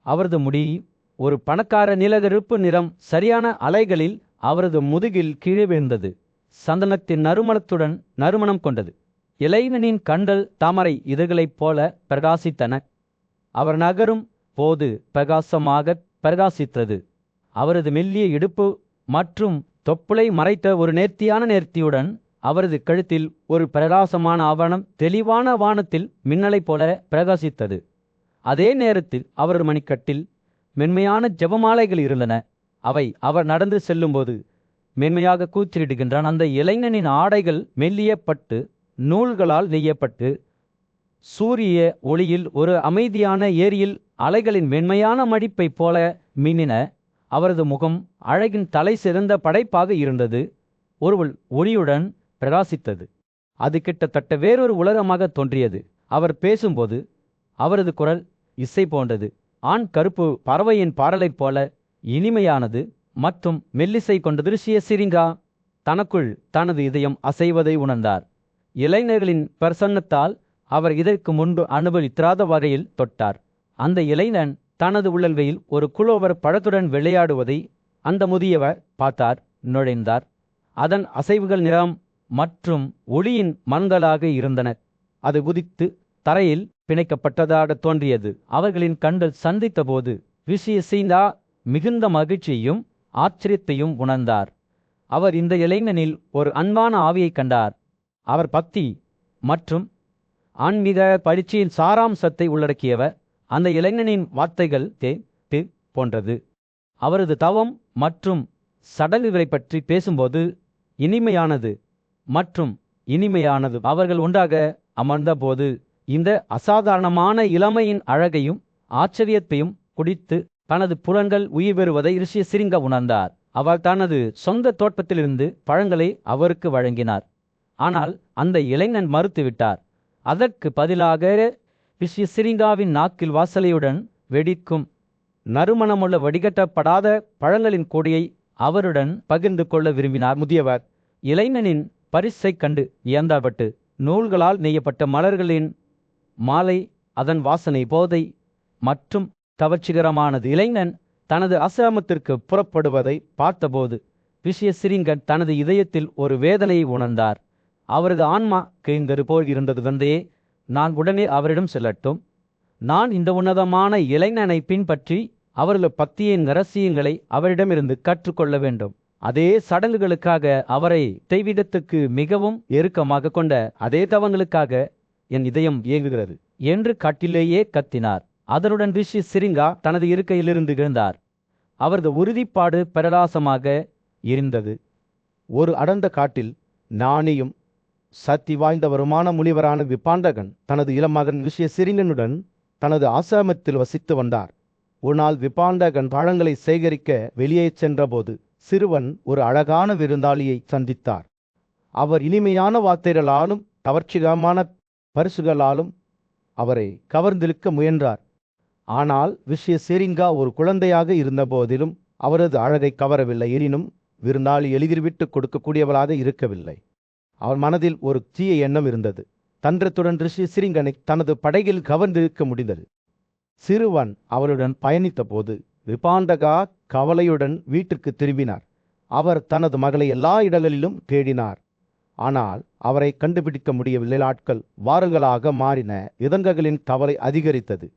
அவரது முடி ஒரு பணக்கார நிலகருப்பு நிறம், சரியான அலைகளில் அவரது முதுகில் கீழே விழுந்தது. சந்தனத்தின் நறுமணத்துடன் நறுமணம் கொண்டது. இளைஞனின் கண்கள் தாமரை இதழ்களைப் போல பிரகாசித்தன. அவர் நகரும் போது பிரகாசமாக பிரகாசித்தது. அவரது மெல்லிய இடுப்பு மற்றும் தொப்புளை மறைத்த ஒரு நேர்த்தியுடன் அவரது கழுத்தில் ஒரு பிரகாசமான ஆவணம் தெளிவான வானத்தில் மின்னலைப் போல பிரகாசித்தது. அதே நேரத்தில் அவரது மணிக்கட்டில் மென்மையான ஜெபமாலைகள் இருந்தன. அவை அவர் நடந்து செல்லும்போது மென்மையாக கூச்சலிடுகின்றன. அந்த இளைஞனின் ஆடைகள் மெல்லிய பட்டு நூல்களால் நெய்யப்பட்டு சூரிய ஒளியில் ஒரு அமைதியான ஏரியில் அலைகளின் மென்மையான மடிப்பை போல மின்னின. அவரது முகம் அழகின் தலை சிறந்த படைப்பாக இருந்தது. ஒருவள் ஒளியுடன் பிரகாசித்தது. அது கிட்டத்தட்ட வேறொரு உலகமாக தோன்றியது. அவர் பேசும்போது அவரது குரல் இசை போன்றது. ஆண் கருப்பு பறவையின் பாடலைப் போல இனிமையானது மற்றும் மெல்லிசை கொண்டது. ரிஷிய சிரிங்கா தனக்குள் தனது இதயம் அசைவதை உணர்ந்தார். இளைஞர்களின் பிரசன்னத்தால் அவர் இதற்கு முன்பு அனுபவித்திராத வகையில் தொட்டார். அந்த இளைஞன் தனது உள்ளங்கையில் ஒரு குளோவர் பழத்துடன் விளையாடுவதை அந்த முதியவர் பார்த்தார். நுழைந்தார். அதன் அசைவுகள் நிறம் மற்றும் ஒளியின் மண்களாக இருந்தன. அது குதித்து தரையில் பிணைக்கப்பட்டதாக தோன்றியது. அவர்களின் கண்கள் சந்தித்த போது ரிஷி சிரிங்கா மிகுந்த மகிழ்ச்சியையும் ஆச்சரியத்தையும் உணர்ந்தார். அவர் இந்த இளைஞனில் ஒரு அன்பான ஆவியை கண்டார். அவர் பக்தி மற்றும் ஆன்மீக பயிற்சியின் சாராம்சத்தை உள்ளடக்கியவர். அந்த இளைஞனின் வார்த்தைகள் போன்றது. அவரது தவம் மற்றும் சடங்குகளை பற்றி பேசும்போது இனிமையானது மற்றும் இனிமையானது. அவர்கள் ஒன்றாக அமர்ந்தபோது இந்த அசாதாரணமான இளமையின் அழகையும் ஆச்சரியத்தையும் குடித்து தனது புலன்கள் உயிர் பெறுவதை ரிஷி சிரிங்கா உணர்ந்தார். அவர் தனது சொந்த தோட்டத்திலிருந்து பழங்களை அவருக்கு வழங்கினார். ஆனால் அந்த இளைஞன் மறுத்துவிட்டார். அதற்கு பதிலாக ரிஷி சிரிங்காவின் நாக்கில் வாசலையுடன் வெடிக்கும் நறுமணமுள்ள வடிகட்டப்படாத பழங்களின் கொடியை அவருடன் பகிர்ந்து கொள்ள விரும்பினார். முதியவர் இளைஞனின் பரிசைக் கண்டு வியந்தார்பட்டு நூல்களால் நெய்யப்பட்ட மலர்களின் மாலை அதன் வாசனை போதை மற்றும் கவர்ச்சிகரமானது. இளைஞன் தனது ஆசிரமத்திற்கு புறப்படுவதை பார்த்தபோது ரிஷி சிரிங்கன் தனது இதயத்தில் ஒரு வேதனையை உணர்ந்தார். அவரது ஆன்மா கேங்கரு போல் இருந்தது. தந்தையே, நான் உடனே அவரிடம் செல்லட்டும். நான் இந்த உன்னதமான இளைஞனை பின்பற்றி அவரது பக்தியின் ரகசியங்களை அவரிடமிருந்து கற்றுக்கொள்ள வேண்டும். அதே சடங்குகளுக்காக அவரை தெய்வீகத்துக்கு மிகவும் எருக்கமாக கொண்ட அதே தவங்களுக்காக என் இதயம் இயங்குகிறது என்று காட்டிலேயே கத்தினார். அதனுடன் ரிஷி சிரிங்கா தனது இருக்கையிலிருந்து எழுந்தார். அவரது உறுதிப்பாடு பிரகாசமாக இருந்தது. ஒரு அடர்ந்த காட்டில் ஞானியும் சக்தி வாய்ந்தவருமான முனிவரான விபாண்டகன் தனது இளமகன் ரிஷி சிரிங்கனுடன் தனது ஆசிரமத்தில் வசித்து வந்தார். ஒரு நாள் விபாண்டகன் பழங்களை சேகரிக்க வெளியே சென்றபோது சிறுவன் ஒரு அழகான விருந்தாளியை சந்தித்தார். அவர் இனிமையான வார்த்தைகளாலும் கவர்ச்சிகரமான பரிசுகளாலும் அவரை கவர்ந்திழுக்க முயன்றார். ஆனால் ரிஷி சிரிங்கா ஒரு குழந்தையாக இருந்த போதிலும் அவரது அழகை கவரவில்லை. எனினும் விருந்தாளி எளிதில் விட்டு கொடுக்கக்கூடியவளாக இருக்கவில்லை. அவர் மனதில் ஒரு தீய எண்ணம் இருந்தது. தந்திரத்துடன் ரிஷி சிரிங்கனை தனது படகில் கவர்ந்திருக்க முடிந்தது. சிறுவன் அவருடன் பயணித்த போது விபாண்டகா கவலையுடன் வீட்டிற்கு திரும்பினார். அவர் தனது மகளை எல்லா இடங்களிலும் தேடினார். ஆனால் அவரை கண்டுபிடிக்க முடியவில்லை. நாட்கள் வாரங்களாக மாறின. இதங்ககளின் கவலை அதிகரித்தது.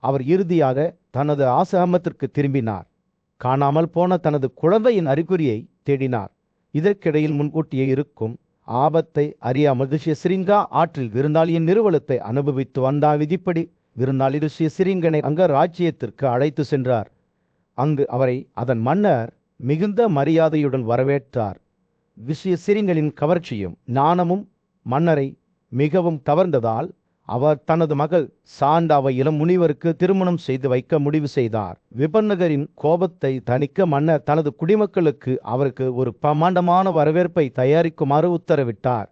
அவர் இறுதியாக தனது ஆசிரமத்திற்கு திரும்பினார். காணாமல் போன தனது குழந்தையின் அறிகுறியை தேடினார். இதற்கிடையில் முன்கூட்டியே இருக்கும் ஆபத்தை அறியாமல் ரிஷி சிரிங்கா ஆற்றில் விருந்தாளியின் நிறுவனத்தை அனுபவித்து வந்தார். விதிப்படி விருந்தாளி ரிஷி சிரிங்கனை அங்க ராஜ்யத்திற்கு அழைத்து சென்றார். அங்கு அவரை அதன் மன்னர் மிகுந்த மரியாதையுடன் வரவேற்றார். ரிஷி சிரிங்கனின் கவர்ச்சியும் ஞானமும் மன்னரை மிகவும் கவர்ந்ததால் அவர் தனது மகள் சாண்டாவை இளம் முனிவருக்கு திருமணம் செய்து வைக்க முடிவு செய்தார். விபன்னகரின் கோபத்தை தணிக்க மன்னர் தனது குடிமக்களுக்கு அவருக்கு ஒரு பிரமாண்டமான வரவேற்பை தயாரிக்குமாறு உத்தரவிட்டார்.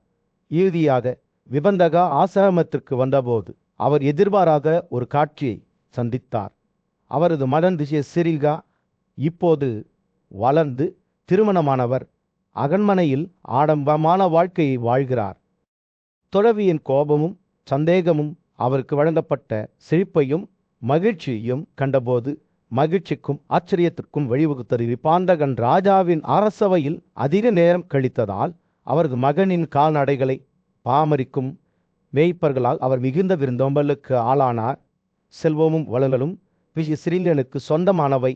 இறுதியாக விபந்தகா ஆசிரமத்திற்கு வந்தபோது அவர் எதிர்பாராத ஒரு காட்சியை சந்தித்தார். அவரது மகன் ரிஷி சிரிங்கா இப்போது வளர்ந்து திருமணமானவர் அரண்மனையில் ஆடம்பரமான வாழ்க்கையை வாழ்கிறார். துறவியின் கோபமும் சந்தேகமும் அவருக்கு வழங்கப்பட்ட செழிப்பையும் மகிழ்ச்சியையும் கண்டபோது மகிழ்ச்சிக்கும் ஆச்சரியத்திற்கும் வழிவகுத்தது. விபாண்டகன் ராஜாவின் அரசவையில் அதிக நேரம் கழித்ததால் அவரது மகனின் கால்நடைகளை பாமரிக்கும் மேய்ப்பர்களால் அவர் மிகுந்த விருந்தோம்பலுக்கு ஆளானார். செல்வமும் வளங்களும் சிறியனுக்கு சொந்தமானவை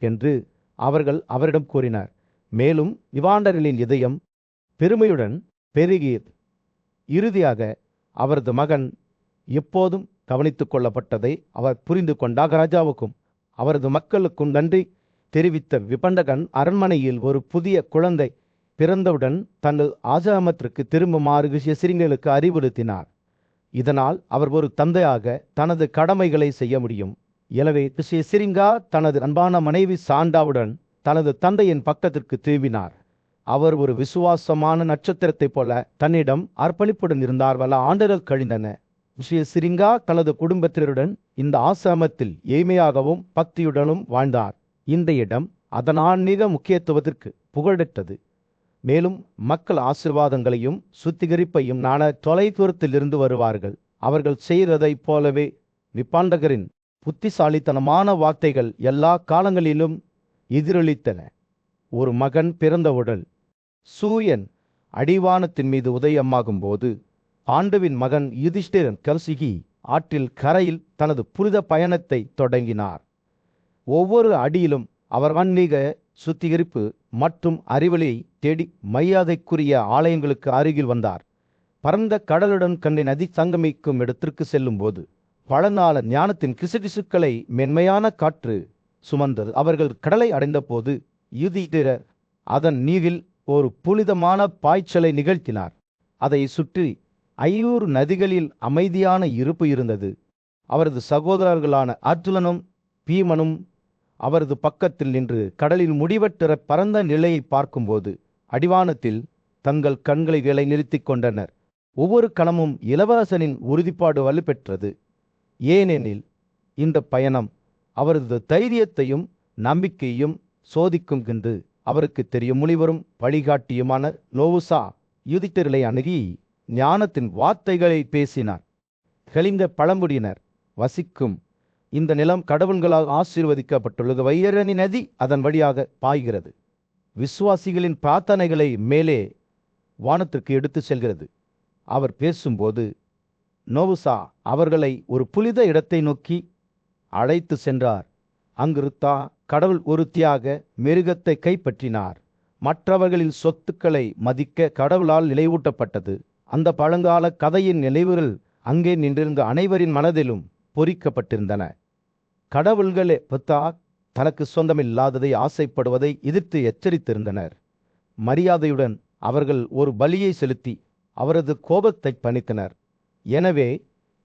என்று அவர்கள் அவரிடம் கூறினார். மேலும் விபாண்டகனின் இதயம் பெருமையுடன் பெருகியது. இறுதியாக அவரது மகன் எப்போதும் கவனித்துக் கொள்ளப்பட்டதை அவர் புரிந்து கொண்டார். ராஜாவுக்கும் அவரது மக்களுக்கும் நன்றி தெரிவித்த விபண்டகன் அரண்மனையில் ஒரு புதிய குழந்தை பிறந்தவுடன் தங்கள் ஆசிரமத்திற்கு திரும்புமாறு சிறிங்களுக்கு அறிவுறுத்தினார். இதனால் அவர் ஒரு தந்தையாக தனது கடமைகளை செய்ய முடியும். எனவே சிரிங்கா தனது அன்பான மனைவி சாண்டாவுடன் தனது தந்தையின் பக்கத்திற்கு திரும்பினார். அவர் ஒரு விசுவாசமான நட்சத்திரத்தைப் போல தன்னிடம் அர்ப்பணிப்புடன் இருந்தார். பல ஆண்டுகள் கழிந்தன. சிரிங்கா தனது குடும்பத்தினருடன் இந்த ஆசிரமத்தில் ஏழ்மையாகவும் பக்தியுடனும் வாழ்ந்தார். இந்த இடம் அதன் ஆன்மீக முக்கியத்துவத்திற்கு புகழெட்டது. மேலும் மக்கள் ஆசீர்வாதங்களையும் சுத்திகரிப்பையும் நாண தொலைதூரத்தில் இருந்து வருவார்கள். அவர்கள் செய்ததைப் போலவே விபாண்டகரின் புத்திசாலித்தனமான வார்த்தைகள் எல்லா காலங்களிலும் எதிரொலித்தன. ஒரு மகன் பிறந்தவுடன் சூரியன் அடிவானத்தின் மீது உதயமாகும் போது பாண்டுவின் மகன் யுதிஷ்டிரன் கல்சிகி ஆற்றில் கரையில் தனது புனித பயணத்தை தொடங்கினார். ஒவ்வொரு அடியிலும் அவர் ஆன்மீக சுத்திகரிப்பு மற்றும் அறிவொளியை தேடி மரியாதைக்குரிய ஆலயங்களுக்கு அருகில் வந்தார். பரந்த கடலுடன் கண்ணை நதி சங்கமிக்கும் இடத்திற்கு செல்லும் போது பழநாள ஞானத்தின் கிசுகிசுக்களை மென்மையான காற்று சுமந்தது. அவர்கள் கடலை அடைந்த போது யுதிஷ்டிரர் அதன் நீரில் ஒரு புனிதமான பாய்ச்சலை நிகழ்த்தினார். அதை சுற்றி 500 நதிகளில் அமைதியான இருப்பு இருந்தது. அவரது சகோதரர்களான அர்ஜுனனும் பீமனும் அவரது பக்கத்தில் நின்று கடலில் முடிவற்ற பரந்த நிலையை பார்க்கும்போது அடிவானத்தில் தங்கள் கண்களை நிறுத்தி கொண்டனர். ஒவ்வொரு கணமும் இளவரசனின் உறுதிப்பாடு வலுப்பெற்றது. ஏனெனில் இந்த பயணம் அவரது தைரியத்தையும் நம்பிக்கையும் சோதிக்கும் என்று அவருக்கு தெரியும். முனிவரும் வழிகாட்டியுமான லோவுசா யுதிஷ்டிரரை அணுகி ஞானத்தின் வார்த்தைகளை பேசினார். கலிங்க பழங்குடியினர் வசிக்கும் இந்த நிலம் கடவுள்களால் ஆசீர்வதிக்கப்பட்டுள்ளது. வையரணி நதி அதன் வழியாக பாய்கிறது. விசுவாசிகளின் பிரார்த்தனைகளை மேலே வானத்திற்கு எடுத்து செல்கிறது. அவர் பேசும்போது நோவுசா அவர்களை ஒரு புனித இடத்தை நோக்கி அழைத்து சென்றார். அங்கிருத்தா கடவுள் ஒருத்தியாக மிருகத்தை கைப்பற்றினார். மற்றவர்களின் சொத்துக்களை மதிக்க கடவுளால் நிலைவூட்டப்பட்டது. அந்த பழங்கால கதையின் நினைவுகள் அங்கே நின்றிருந்த அனைவரின் மனதிலும் பொறிக்கப்பட்டிருந்தன. கடவுள்களே தனக்கு சொந்தமில்லாததை ஆசைப்படுவதை எதிர்த்து எச்சரித்திருந்தனர். மரியாதையுடன் அவர்கள் ஒரு பலியை செலுத்தி அவரது கோபத்தை பணித்தனர். எனவே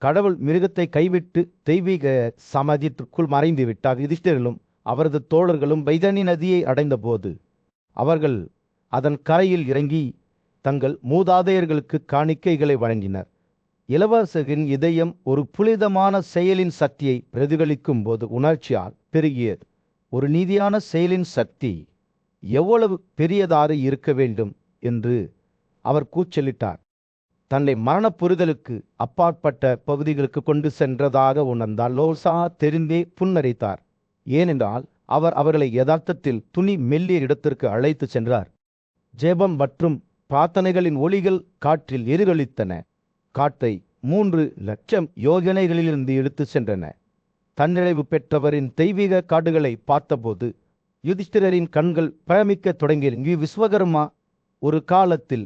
கடவுள் மிருகத்தை கைவிட்டு தெய்வீக சமாஜத்திற்குள் மறைந்து விட்டார். யுதிஷ்டிரரும் அவரது தோழர்களும் வைதனி நதியை அடைந்த போது அவர்கள் அதன் கரையில் இறங்கி தங்கள் மூதாதையர்களுக்கு காணிக்கைகளை வழங்கினர். இளவரசரின் இதயம் ஒரு புனிதமான செயலின் சக்தியை பிரதிபலிக்கும் போது உணர்ச்சியால் பெருகியது. ஒரு நீதியான செயலின் சக்தி எவ்வளவு பெரியதாக இருக்க வேண்டும் என்று அவர் கூச்சலிட்டார். தன்னை மரண புரிதலுக்கு அப்பாற்பட்ட பகுதிகளுக்கு கொண்டு சென்றதாக உணர்ந்தால் லோசா தெரிந்தே புன்னரைத்தார். ஏனென்றால் அவர் அவர்களை யதார்த்தத்தில் துணி மெல்லிய இடத்திற்கு அழைத்து சென்றார். ஜெபம் மற்றும் பிரார்த்தனைகளின் ஒளிகள் காற்றில் எதிரொலித்தன. காற்றை 3 லட்சம் யோஜனைகளிலிருந்து எடுத்து சென்றன. தன்னிறைவு பெற்றவரின் தெய்வீக காடுகளை பார்த்தபோது யுதிஷ்டிரரின் கண்கள் பிரமிக்க தொடங்கிய. விஸ்வகர்மா ஒரு காலத்தில்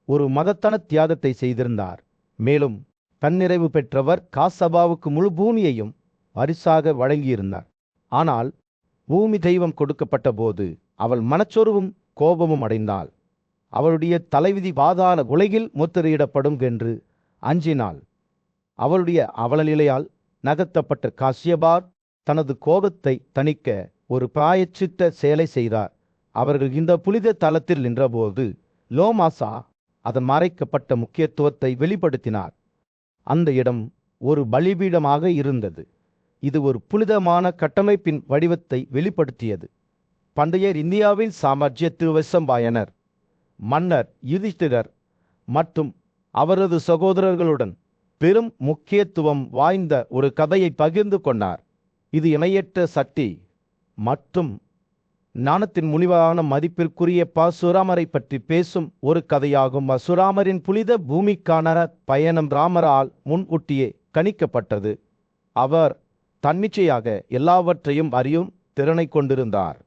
ஒரு மகத்தான தியாகத்தை செய்திருந்தார். மேலும் தன்னிறைவு பெற்றவர் காசபாவுக்கு முழு பூமியையும் பரிசாக வழங்கியிருந்தார். ஆனால் பூமி தெய்வம் கொடுக்கப்பட்ட போது அவள் மனச்சோர்வும் கோபமும் அடைந்தாள். அவளுடைய தலைவிதி பாதாள உலகில் முத்திரையிடப்படும் என்று அஞ்சினாள். அவளுடைய அவலநிலையால் நகர்த்தப்பட்ட காசியபார் தனது கோபத்தை தணிக்க ஒரு பிராயச்சித்த செயலை செய்தார். அவர்கள் இந்த புனித தலத்தில் நின்றபோது லோமாசா அதன் மறைக்கப்பட்ட முக்கியத்துவத்தை வெளிப்படுத்தினார். அந்த இடம் ஒரு பலிபீடமாக இருந்தது. இது ஒரு புனிதமான கட்டமைப்பின் வடிவத்தை வெளிப்படுத்தியது. பண்டைய இந்தியாவின் சாம்ராஜ்யத்து வசம்பாயனர் மன்னர் யுதிஷ்டிரர் மற்றும் அவரது சகோதரர்களுடன் பெரும் முக்கியத்துவம் வாய்ந்த ஒரு கதையை பகிர்ந்து கொண்டார். இது இணையற்ற சக்தி மற்றும் ஞானத்தின் முனிவான மதிப்பிற்குரிய பரசுராமரை பற்றி பேசும் ஒரு கதையாகும். பரசுராமரின் புனித பூமிக்கான பயணம் ராமரால் முன்கூட்டியே கணிக்கப்பட்டது. அவர் தன்னிச்சையாக எல்லாவற்றையும் அறியும் திறனை கொண்டிருந்தார்.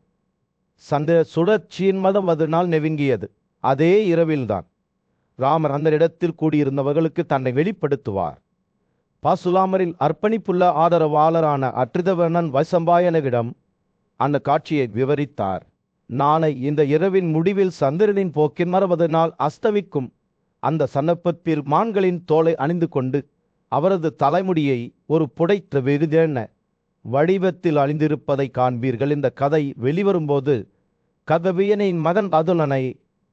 சந்த சுழற்சியின் மதம் அதனால் நெருங்கியது. அதே இரவில்தான் ராமர் அந்த இடத்தில் கூடியிருந்தவர்களுக்கு தன்னை வெளிப்படுத்துவார். பரசுராமரின் அர்ப்பணிப்புள்ள ஆதரவாளரான அற்றிதவர்ணன் வைசம்பாயனவிடம் அந்த காட்சியை விவரித்தார். நாளை இந்த இரவின் முடிவில் சந்திரனின் போக்கின் மறவதனால் அஸ்தமிக்கும் அந்த சந்தர்ப்பத்தில் மான்களின் தோலை அணிந்து கொண்டு அவரது தலைமுடியை ஒரு புடைத்த விருதென வடிவத்தில் அணிந்திருப்பதை காண்பீர்கள். இந்த கதை வெளிவரும்போது கதவியனின் மகன் அதுலனை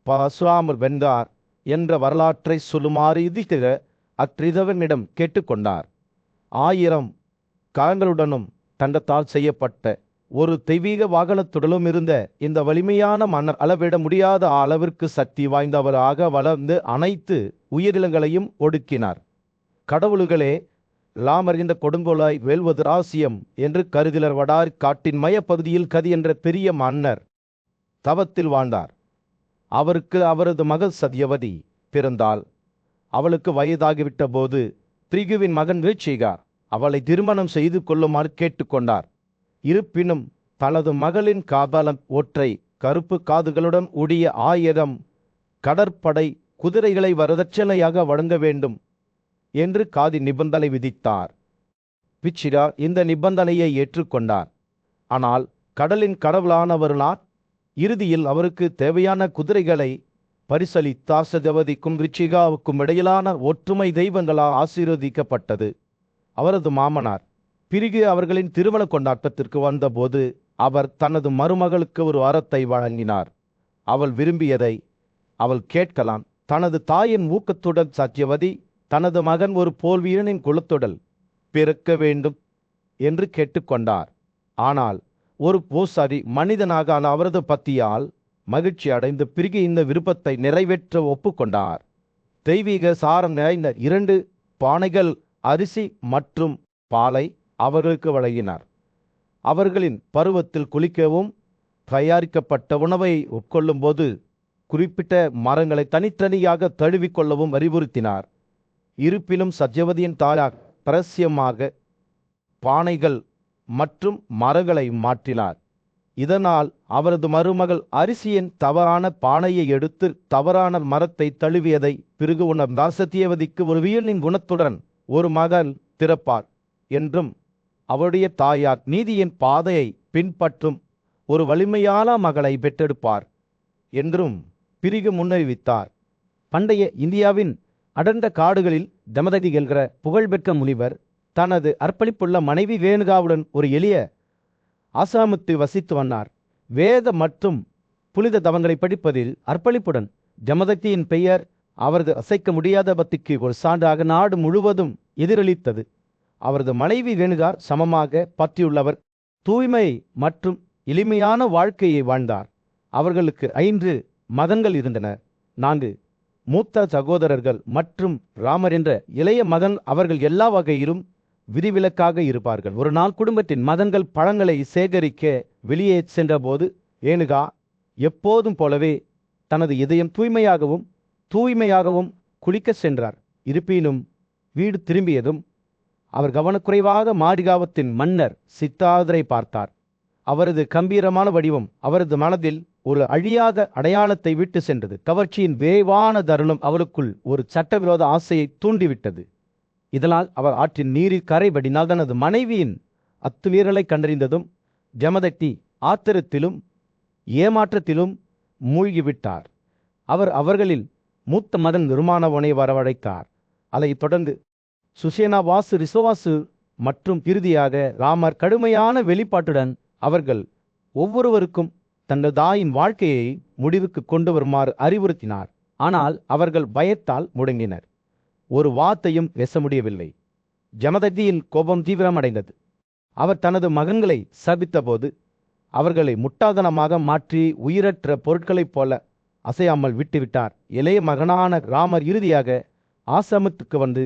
பரசுராமர் வென்றார் என்ற வரலாற்றை சொல்லுமாறு யுதிஷ்டிர அற்றிதவனிடம் கேட்டுக்கொண்டார். 1000 கரங்களுடனும் தண்டத்தால் செய்யப்பட்ட ஒரு தெய்வீக வாகனத்துடனும் இருந்த இந்த வலிமையான மன்னர் அளவிட முடியாத அளவிற்கு சக்தி வாய்ந்தவராக வளர்ந்து அனைத்து உயிரினங்களையும் ஒடுக்கினார். கடவுள்களே, ராமர் இந்த கொடுங்கோலாய் வெல்வது ராசியம் என்று கருதிலர். வடார் காட்டின் மையப்பகுதியில் கதி என்ற பெரிய மன்னர் தவத்தில் வாழ்ந்தார். அவருக்கு அவரது மகள் சத்யவதி பிறந்தாள். அவளுக்கு வயதாகிவிட்ட போது பிரிகுவின் மகன் வீழ்ச்சிகா அவளை திருமணம் செய்து கொள்ளுமாறு கேட்டுக்கொண்டார். இருப்பினும் தனது மகளின் காதலம் ஒற்றை கருப்பு காதுகளுடன் உடைய 1000 கடற்படை குதிரைகளை வரதட்சணையாக வழங்க வேண்டும் என்று காதி நிபந்தனை விதித்தார். பிச்சிரா இந்த நிபந்தனையை ஏற்றுக்கொண்டார். ஆனால் கடலின் கடவுளானவர்களால் இறுதியில் அவருக்கு தேவையான குதிரைகளை பரிசளித்தார். சத்யவதிக்கும் ரிச்சிகாவுக்கும் இடையிலான ஒற்றுமை தெய்வங்களால் ஆசீர்வதிக்கப்பட்டது. அவரது மாமனார் பிரிகு அவர்களின் திருமண கொண்டாட்டத்திற்கு வந்தபோது அவர் தனது மருமகளுக்கு ஒரு வரத்தை வழங்கினார். அவள் விரும்பியதை அவள் கேட்கலாம். தனது தாயின் ஊக்கத்துடன் சத்யவதி தனது மகன் ஒரு போர் வீரனின் குலத்துடல் பிறக்க வேண்டும் என்று கேட்டுக்கொண்டார். ஆனால் ஒரு பூசாரி மனிதனாக அவரது பத்தியால் மகிழ்ச்சி அடைந்து பிரிகு இந்த விருப்பத்தை நிறைவேற்ற ஒப்புக்கொண்டார். தெய்வீக சாரம் நிறைந்த 2 பானைகள் அரிசி மற்றும் பாலை அவர்களுக்கு வழங்கினார். அவர்களின் பருவத்தில் குளிக்கவும் தயாரிக்கப்பட்ட உணவை உட்கொள்ளும் போது குறிப்பிட்ட மரங்களை தனித்தனியாக தழுவிக்கொள்ளவும் அறிவுறுத்தினார். இருப்பினும் சத்யவதியின் தாயார் பரஸ்யமாக பானைகள் மற்றும் மரங்களை மாற்றினார். இதனால் அவரது மருமகள் அரிசியின் தவறான பானையை எடுத்து தவறான மரத்தை தழுவியதை பிறகு உணர்ந்தார். சத்யவதிக்கு ஒரு வீரனின் குணத்துடன் ஒரு மகன் பிறப்பார் என்றும் அவருடைய தாயார் நீதியின் பாதையை பின்பற்றும் ஒரு வலிமையான மகளை பெற்றெடுப்பார் என்றும் பிரிகு முன்னறிவித்தார். பண்டைய இந்தியாவின் அடர்ந்த காடுகளில் தமதகி என்கிற புகழ்பெற்ற முனிவர் தனது அர்ப்பணிப்புள்ள மனைவி வேணுகாவுடன் ஒரு எளிய ஆசிரமத்தில் வசித்து வந்தார். வேத மற்றும் புனித தவங்களை படிப்பதில் அர்ப்பணிப்புடன் ஜமதக்தியின் பெயர் அவரது அசைக்க முடியாத பக்திக்கு ஒரு சான்றாக நாடு முழுவதும் எதிரொலித்தது. அவரது மனைவி வேணுகார் சமமாக பற்றியுள்ளவர், தூய்மை மற்றும் எளிமையான வாழ்க்கையை வாழ்ந்தார். அவர்களுக்கு 5 மகன்கள் இருந்தனர். 4 மூத்த சகோதரர்கள் மற்றும் ராமர் என்ற இளைய மகன். அவர்கள் எல்லா வகையிலும் விதிவிலக்காக இருப்பார்கள். ஒரு நாள் குடும்பத்தின் மகன்கள் பழங்களை சேகரிக்க வெளியே சென்றபோது வேணுகா எப்போதும் போலவே தனது இதயம் தூய்மையாகவும் குளிக்க சென்றார். இருப்பினும் வீடு திரும்பியதும் அவர் கவனக்குறைவாக மாடிகாவத்தின் மன்னர் சித்தார்த்தரை பார்த்தார். அவரது கம்பீரமான வடிவம் அவரது மனதில் ஒரு அழியாத அடையாளத்தை விட்டு சென்றது. கவர்ச்சியின் விரைவான தருணம் அவருக்குள் ஒரு சட்டவிரோத ஆசையை தூண்டிவிட்டது. இதனால் அவர் ஆற்றின் நீரில் கரைபடினால் தனது மனைவியின் அத்துமீறலை கண்டறிந்ததும் ஜமதக்தி ஆத்திரத்திலும் ஏமாற்றத்திலும் மூழ்கிவிட்டார். அவர் அவர்களில் மூத்த மகன் நிருமானவனை வரவழைத்தார். அதைத் தொடர்ந்து சுசேனாவாசு, ரிசவாசு மற்றும் இறுதியாக ராமர் கடுமையான வெளிப்பாட்டுடன் அவர்கள் ஒவ்வொருவருக்கும் தங்கள் தாயின் வாழ்க்கையை முடிவுக்கு கொண்டு வருமாறு அறிவுறுத்தினார். ஆனால் அவர்கள் பயத்தால் முடங்கினர். ஒரு வார்த்தையும் பேச முடியவில்லை. ஜமதக்தியின் கோபம் தீவிரமடைந்தது. அவர் தனது மகன்களை சபித்தபோது அவர்களை முட்டாள்தனமாக மாற்றி உயிரற்ற பொருட்களைப் போல அசையாமல் விட்டுவிட்டார். இளைய மகனான ராமர் இறுதியாக ஆசிரமத்துக்கு வந்து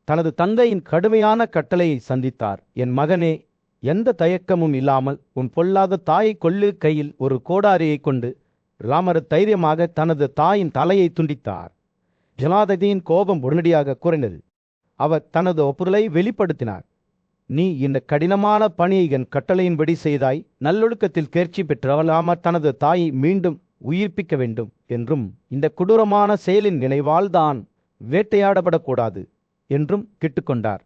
தனது தந்தையின் கடுமையான கட்டளையை சந்தித்தார். என் மகனே, எந்த தயக்கமும் இல்லாமல் உன் பொல்லாத தாயை கொல்லு கையில் ஒரு கோடாரியை கொண்டு ராமர் தைரியமாக தனது தாயின் தலையை துண்டித்தார். ஜனாதிபதியின் கோபம் உடனடியாக குறைந்தது. அவர் தனது ஒப்புதலை வெளிப்படுத்தினார். நீ இந்த கடினமான பணியை என் கட்டளையின்படி செய்தாய். நல்லொழுக்கத்தில் தேர்ச்சி பெற்றவள் ராமர் தனது தாயை மீண்டும் உயிர்ப்பிக்க வேண்டும் என்றும் இந்த கொடூரமான செயலின் நினைவால் தான் வேட்டையாடப்படக்கூடாது என்றும் கேட்டுக்கொண்டார்.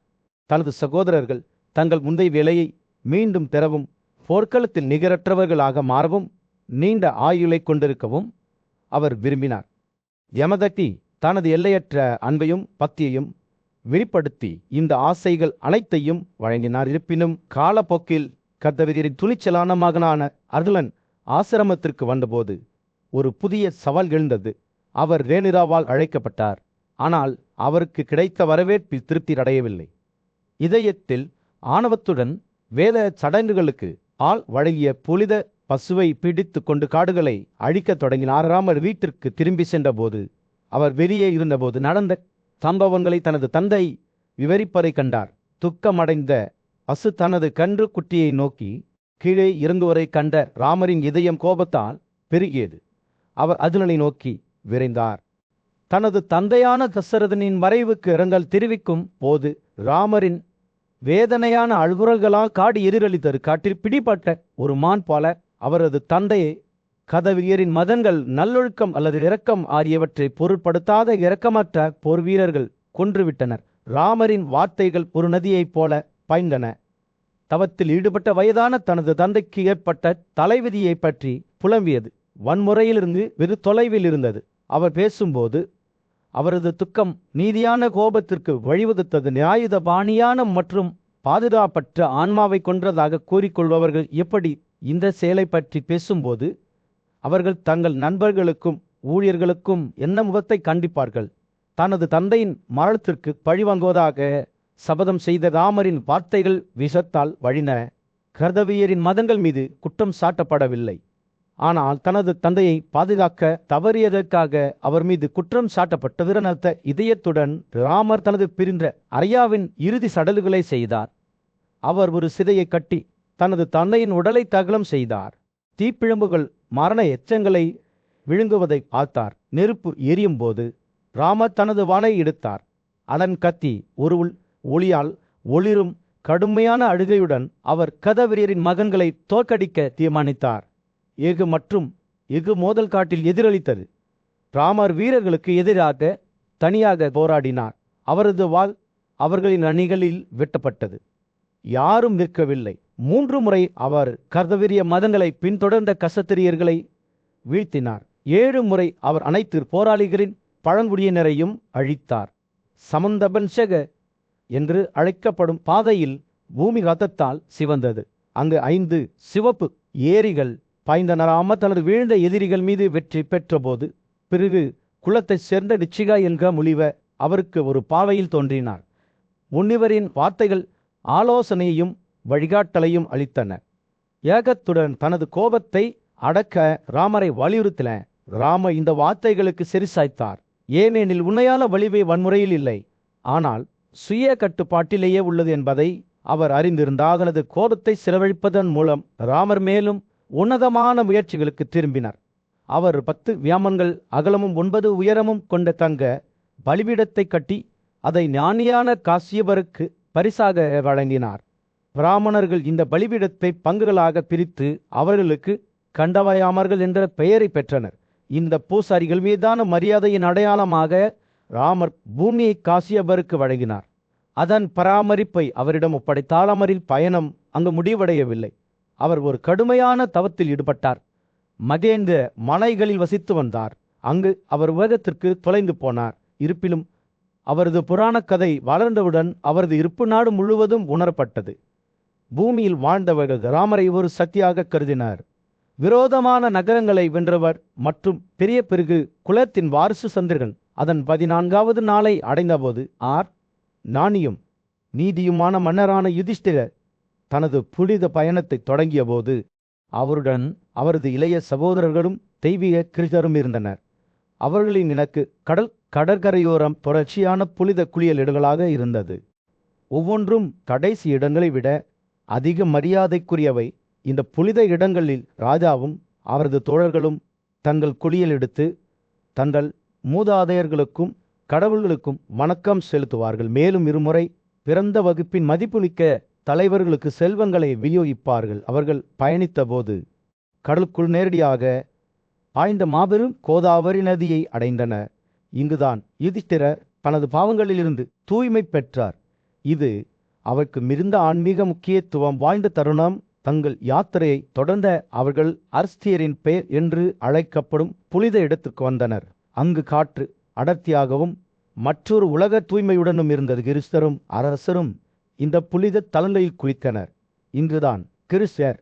தனது சகோதரர்கள் தங்கள் முந்தைய வேலையை மீண்டும் பெறவும் போர்க்களத்தில் நிகரற்றவர்களாக மாறவும் நீண்ட ஆயுளை கொண்டிருக்கவும் அவர் விரும்பினார். யமதத்தி தனது எல்லையற்ற அன்பையும் பக்தியையும் வெளிப்படுத்தி இந்த ஆசைகள் அனைத்தையும் வழங்கினார். இருப்பினும் காலப்போக்கில் கர்த்தவீரின் துணிச்சலான மகனான அர்ஜுனன் ஆசிரமத்திற்கு வந்தபோது ஒரு புதிய சவால் எழுந்தது. அவர் ரேணிராவால் அழைக்கப்பட்டார். ஆனால் அவருக்கு கிடைத்த வரவேற்பில் திருப்தி அடையவில்லை. இதயத்தில் ஆணவத்துடன் வேத சடங்குகளுக்கு ஆள் வழங்கிய புனித பசுவை பிடித்து கொண்டு காடுகளை அழிக்கத் தொடங்கினார். ராமர் வீட்டிற்கு திரும்பி சென்றபோது அவர் வெளியே இருந்தபோது நடந்த சம்பவங்களை தனது தந்தை விவரிப்பதை கண்டார். துக்கமடைந்த பசு தனது கன்று குட்டியை நோக்கி கீழே இறங்குவரை கண்ட ராமரின் இதயம் கோபத்தால் பெருகியது. அவர் அர்ஜுனனை நோக்கி விரைந்தார். தனது தந்தையான தசரதனின் மறைவுக்கு இரங்கல் தெரிவிக்கும் போது ராமரின் வேதனையான அழுகுரல்களால் காடு எதிரொலித்தது. காட்டில் பிடிபட்ட ஒரு மான் போல அவரது தந்தையை கதவியரின் மதங்கள் நல்லொழுக்கம் அல்லது இரக்கம் ஆகியவற்றை பொருட்படுத்தாத இரக்கமற்ற போர் வீரர்கள் கொன்றுவிட்டனர். ராமரின் வார்த்தைகள் ஒரு நதியைப் போல பாய்ந்தன. தவத்தில் ஈடுபட்ட வயதான தனது தந்தைக்கு ஏற்பட்ட தலைவிதியை பற்றி புலம்பியது. வன்முறையிலிருந்து வெகு தொலைவில் இருந்தது. அவர் பேசும்போது அவரது துக்கம் நீதியான கோபத்திற்கு வழிவகுத்தது. நியாயுத பாணியான மற்றும் பாதுகாப்பற்ற ஆன்மாவை கொன்றதாக கூறிக்கொள்பவர்கள் எப்படி இந்த செயலை பற்றி பேசும்போது அவர்கள் தங்கள் நண்பர்களுக்கும் ஊழியர்களுக்கும் என்ன முகத்தை காண்பிப்பார்கள்? தனது தந்தையின் மரணத்திற்கு பழிவாங்குவதாக சபதம் செய்த ராமரின் வார்த்தைகள் விஷத்தால் வழின. கர்தவியரின் மதங்கள் மீது குற்றம் சாட்டப்படவில்லை. ஆனால் தனது தந்தையை பாதுகாக்க தவறியதற்காக அவர் மீது குற்றம் சாட்டப்பட்ட விரணத்த இதயத்துடன் ராமர் தனது பிரிந்த அரியாவின் இறுதி சடல்களை செய்தார். அவர் ஒரு சிதையை கட்டி தனது தந்தையின் உடலை தகனம் செய்தார். தீப்பிழம்புகள் மரண எச்சங்களை விழுங்குவதை பார்த்தார். நெருப்பு எரியும் போது ராமர் தனது வாளை எடுத்தார். அதன் கத்தி ஒரு ஒளியால் ஒளிரும் கடுமையான அழுகையுடன் அவர் கதவீரியரின் மகன்களை தோற்கடிக்க தீர்மானித்தார். எஃகு மற்றும் எஃகு மோதல் காட்டில் எதிரொலித்தது. ராமர் வீரர்களுக்கு எதிராக தனியாக போராடினார். அவரது வாள் அவர்களின் அணிகளில் வெட்டப்பட்டது. யாரும் நிற்கவில்லை. 3 முறை அவர் கர்தவீரிய மதங்களை பின்தொடர்ந்த கசத்திரியர்களை வீழ்த்தினார். 7 முறை அவர் அனைத்து போராளிகளின் பழங்குடியினரையும் அழித்தார். சமந்தபன்சக என்று அழைக்கப்படும் பாதையில் பூமி ரத்தத்தால் சிவந்தது. அங்கு 5 சிவப்பு ஏரிகள் பாய்ந்தன. ராமர் தனது வீழ்ந்த எதிரிகள் மீது வெற்றி பெற்றபோது பிறகு குலத்தைச் சேர்ந்த நிச்சிகா என்ற முனிவர் அவருக்கு ஒரு பாவையில் தோன்றினார். முனிவரின் வார்த்தைகள் ஆலோசனையையும் வழிகாட்டலையும் அளித்தன. ஏகத்துடன் தனது கோபத்தை அடக்க ராமரை வலியுறுத்தின. ராமர் இந்த வார்த்தைகளுக்கு செரிசாய்த்தார். ஏனெனில் உண்மையான வலிமை வன்முறையில் இல்லை, ஆனால் சுய கட்டுப்பாட்டிலேயே உள்ளது என்பதை அவர் அறிந்திருந்தார். தனது கோபத்தை செலவழிப்பதன் மூலம் ராமர் மேலும் உன்னதமான முயற்சிகளுக்கு திரும்பினார். அவர் 10 வியாமன்கள் அகலமும் 9 உயரமும் கொண்ட தங்க பலிபீடத்தை கட்டி அதை ஞானியான காசியபருக்கு பரிசாக வழங்கினார். பிராமணர்கள் இந்த பலிபீடத்தை பங்குகளாக பிரித்து அவர்களுக்கு கண்டவயாமர்கள் என்ற பெயரை பெற்றனர். இந்த பூசாரிகள் மீதான மரியாதையின் அடையாளமாக ராமர் பூமியை காசியபருக்கு வழங்கினார். அதன் பராமரிப்பை அவரிடம் ஒப்படைத்தால் அமரில் பயணம் அங்கு முடிவடையவில்லை. அவர் ஒரு கடுமையான தவத்தில் ஈடுபட்டார். மகேந்திர மலைகளில் வசித்து வந்தார். அங்கு அவர் உலகத்திற்கு தொலைந்து போனார். இருப்பினும் அவரது புராணக் கதை வளர்ந்தவுடன் அவரது இருப்பு நாடு முழுவதும் உணரப்பட்டது. பூமியில் வாழ்ந்தவர்கள் ராமரை ஒரு சக்தியாக கருதினார். விரோதமான நகரங்களை வென்றவர் மற்றும் பெரிய பிறகு குலத்தின் வாரிசு சந்திரன் அதன் 14வது நாளை அடைந்தபோது ஞானியும் நீதியுமான மன்னரான யுதிஷ்டிரர் தனது புனித பயணத்தை தொடங்கிய போது அவருடன் அவரது இளைய சகோதரர்களும் தெய்வீக கிருஷ்ணரும் இருந்தனர். அவர்களின் இலக்கு கடற்கரையோரம் தொடர்ச்சியான புனித குளியல் இடங்களாக இருந்தது. ஒவ்வொன்றும் கடைசி இடங்களை விட அதிக மரியாதைக்குரியவை. இந்த புனித இடங்களில் ராஜாவும் அவரது தோழர்களும் தங்கள் குளியல் எடுத்து தங்கள் மூதாதையர்களுக்கும் கடவுள்களுக்கும் வணக்கம் செலுத்துவார்கள். மேலும் இருமுறை பிறந்த வகுப்பின் மதிப்புமிக்க தலைவர்களுக்கு செல்வங்களை விநியோகிப்பார்கள். அவர்கள் பயணித்தபோது கடலுக்குள் நேரடியாக பாய்ந்த மாபெரும் கோதாவரி நதியை அடைந்தனர். இங்குதான் யுதிஷ்டிரர் தனது பாவங்களிலிருந்து தூய்மை பெற்றார். இது அவருக்கு மிகுந்த ஆன்மீக முக்கியத்துவம் வாய்ந்த தருணம். தங்கள் யாத்திரையை தொடர்ந்த அவர்கள் அர்ஸ்தியரின் பெயர் என்று அழைக்கப்படும் புனித இடத்துக்கு வந்தனர். அங்கு காற்று அடர்த்தியாகவும் மற்றொரு உலக தூய்மையுடனும் இருந்தது. கிறிஸ்தரும் அரசரும் இந்த புனித தலங்களில் குளித்தனர். இங்குதான் கிறிஸ்தர்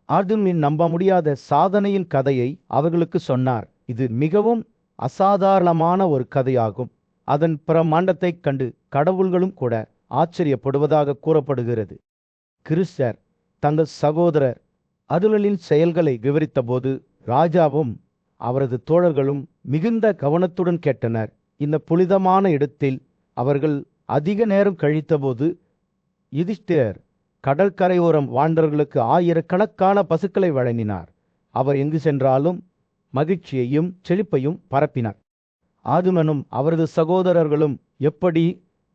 அர்ஜுனின் நம்ப முடியாத சாதனையின் கதையை அவர்களுக்கு சொன்னார். இது மிகவும் அசாதாரணமான ஒரு கதையாகும். அதன் பிரமாண்டத்தைக் கண்டு கடவுள்களும் கூட ஆச்சரியப்படுவதாக கூறப்படுகிறது. கிறிஸ்தர் தங்கள் சகோதரர் அர்ஜுனனின் செயல்களை விவரித்தபோது ராஜாவும் அவரது தோழர்களும் மிகுந்த கவனத்துடன் கேட்டனர். இந்த புனிதமான இடத்தில் அவர்கள் அதிக நேரம் கழித்தபோது யுதிஷ்டிரர் கடற்கரையோரம் வாழ்ந்தவர்களுக்கு ஆயிரக்கணக்கான பசுக்களை வழங்கினார். அவர் எங்கு சென்றாலும் மகிழ்ச்சியையும் செழிப்பையும் பரப்பினார். அர்ஜுனனும் அவரது சகோதரர்களும் எப்படி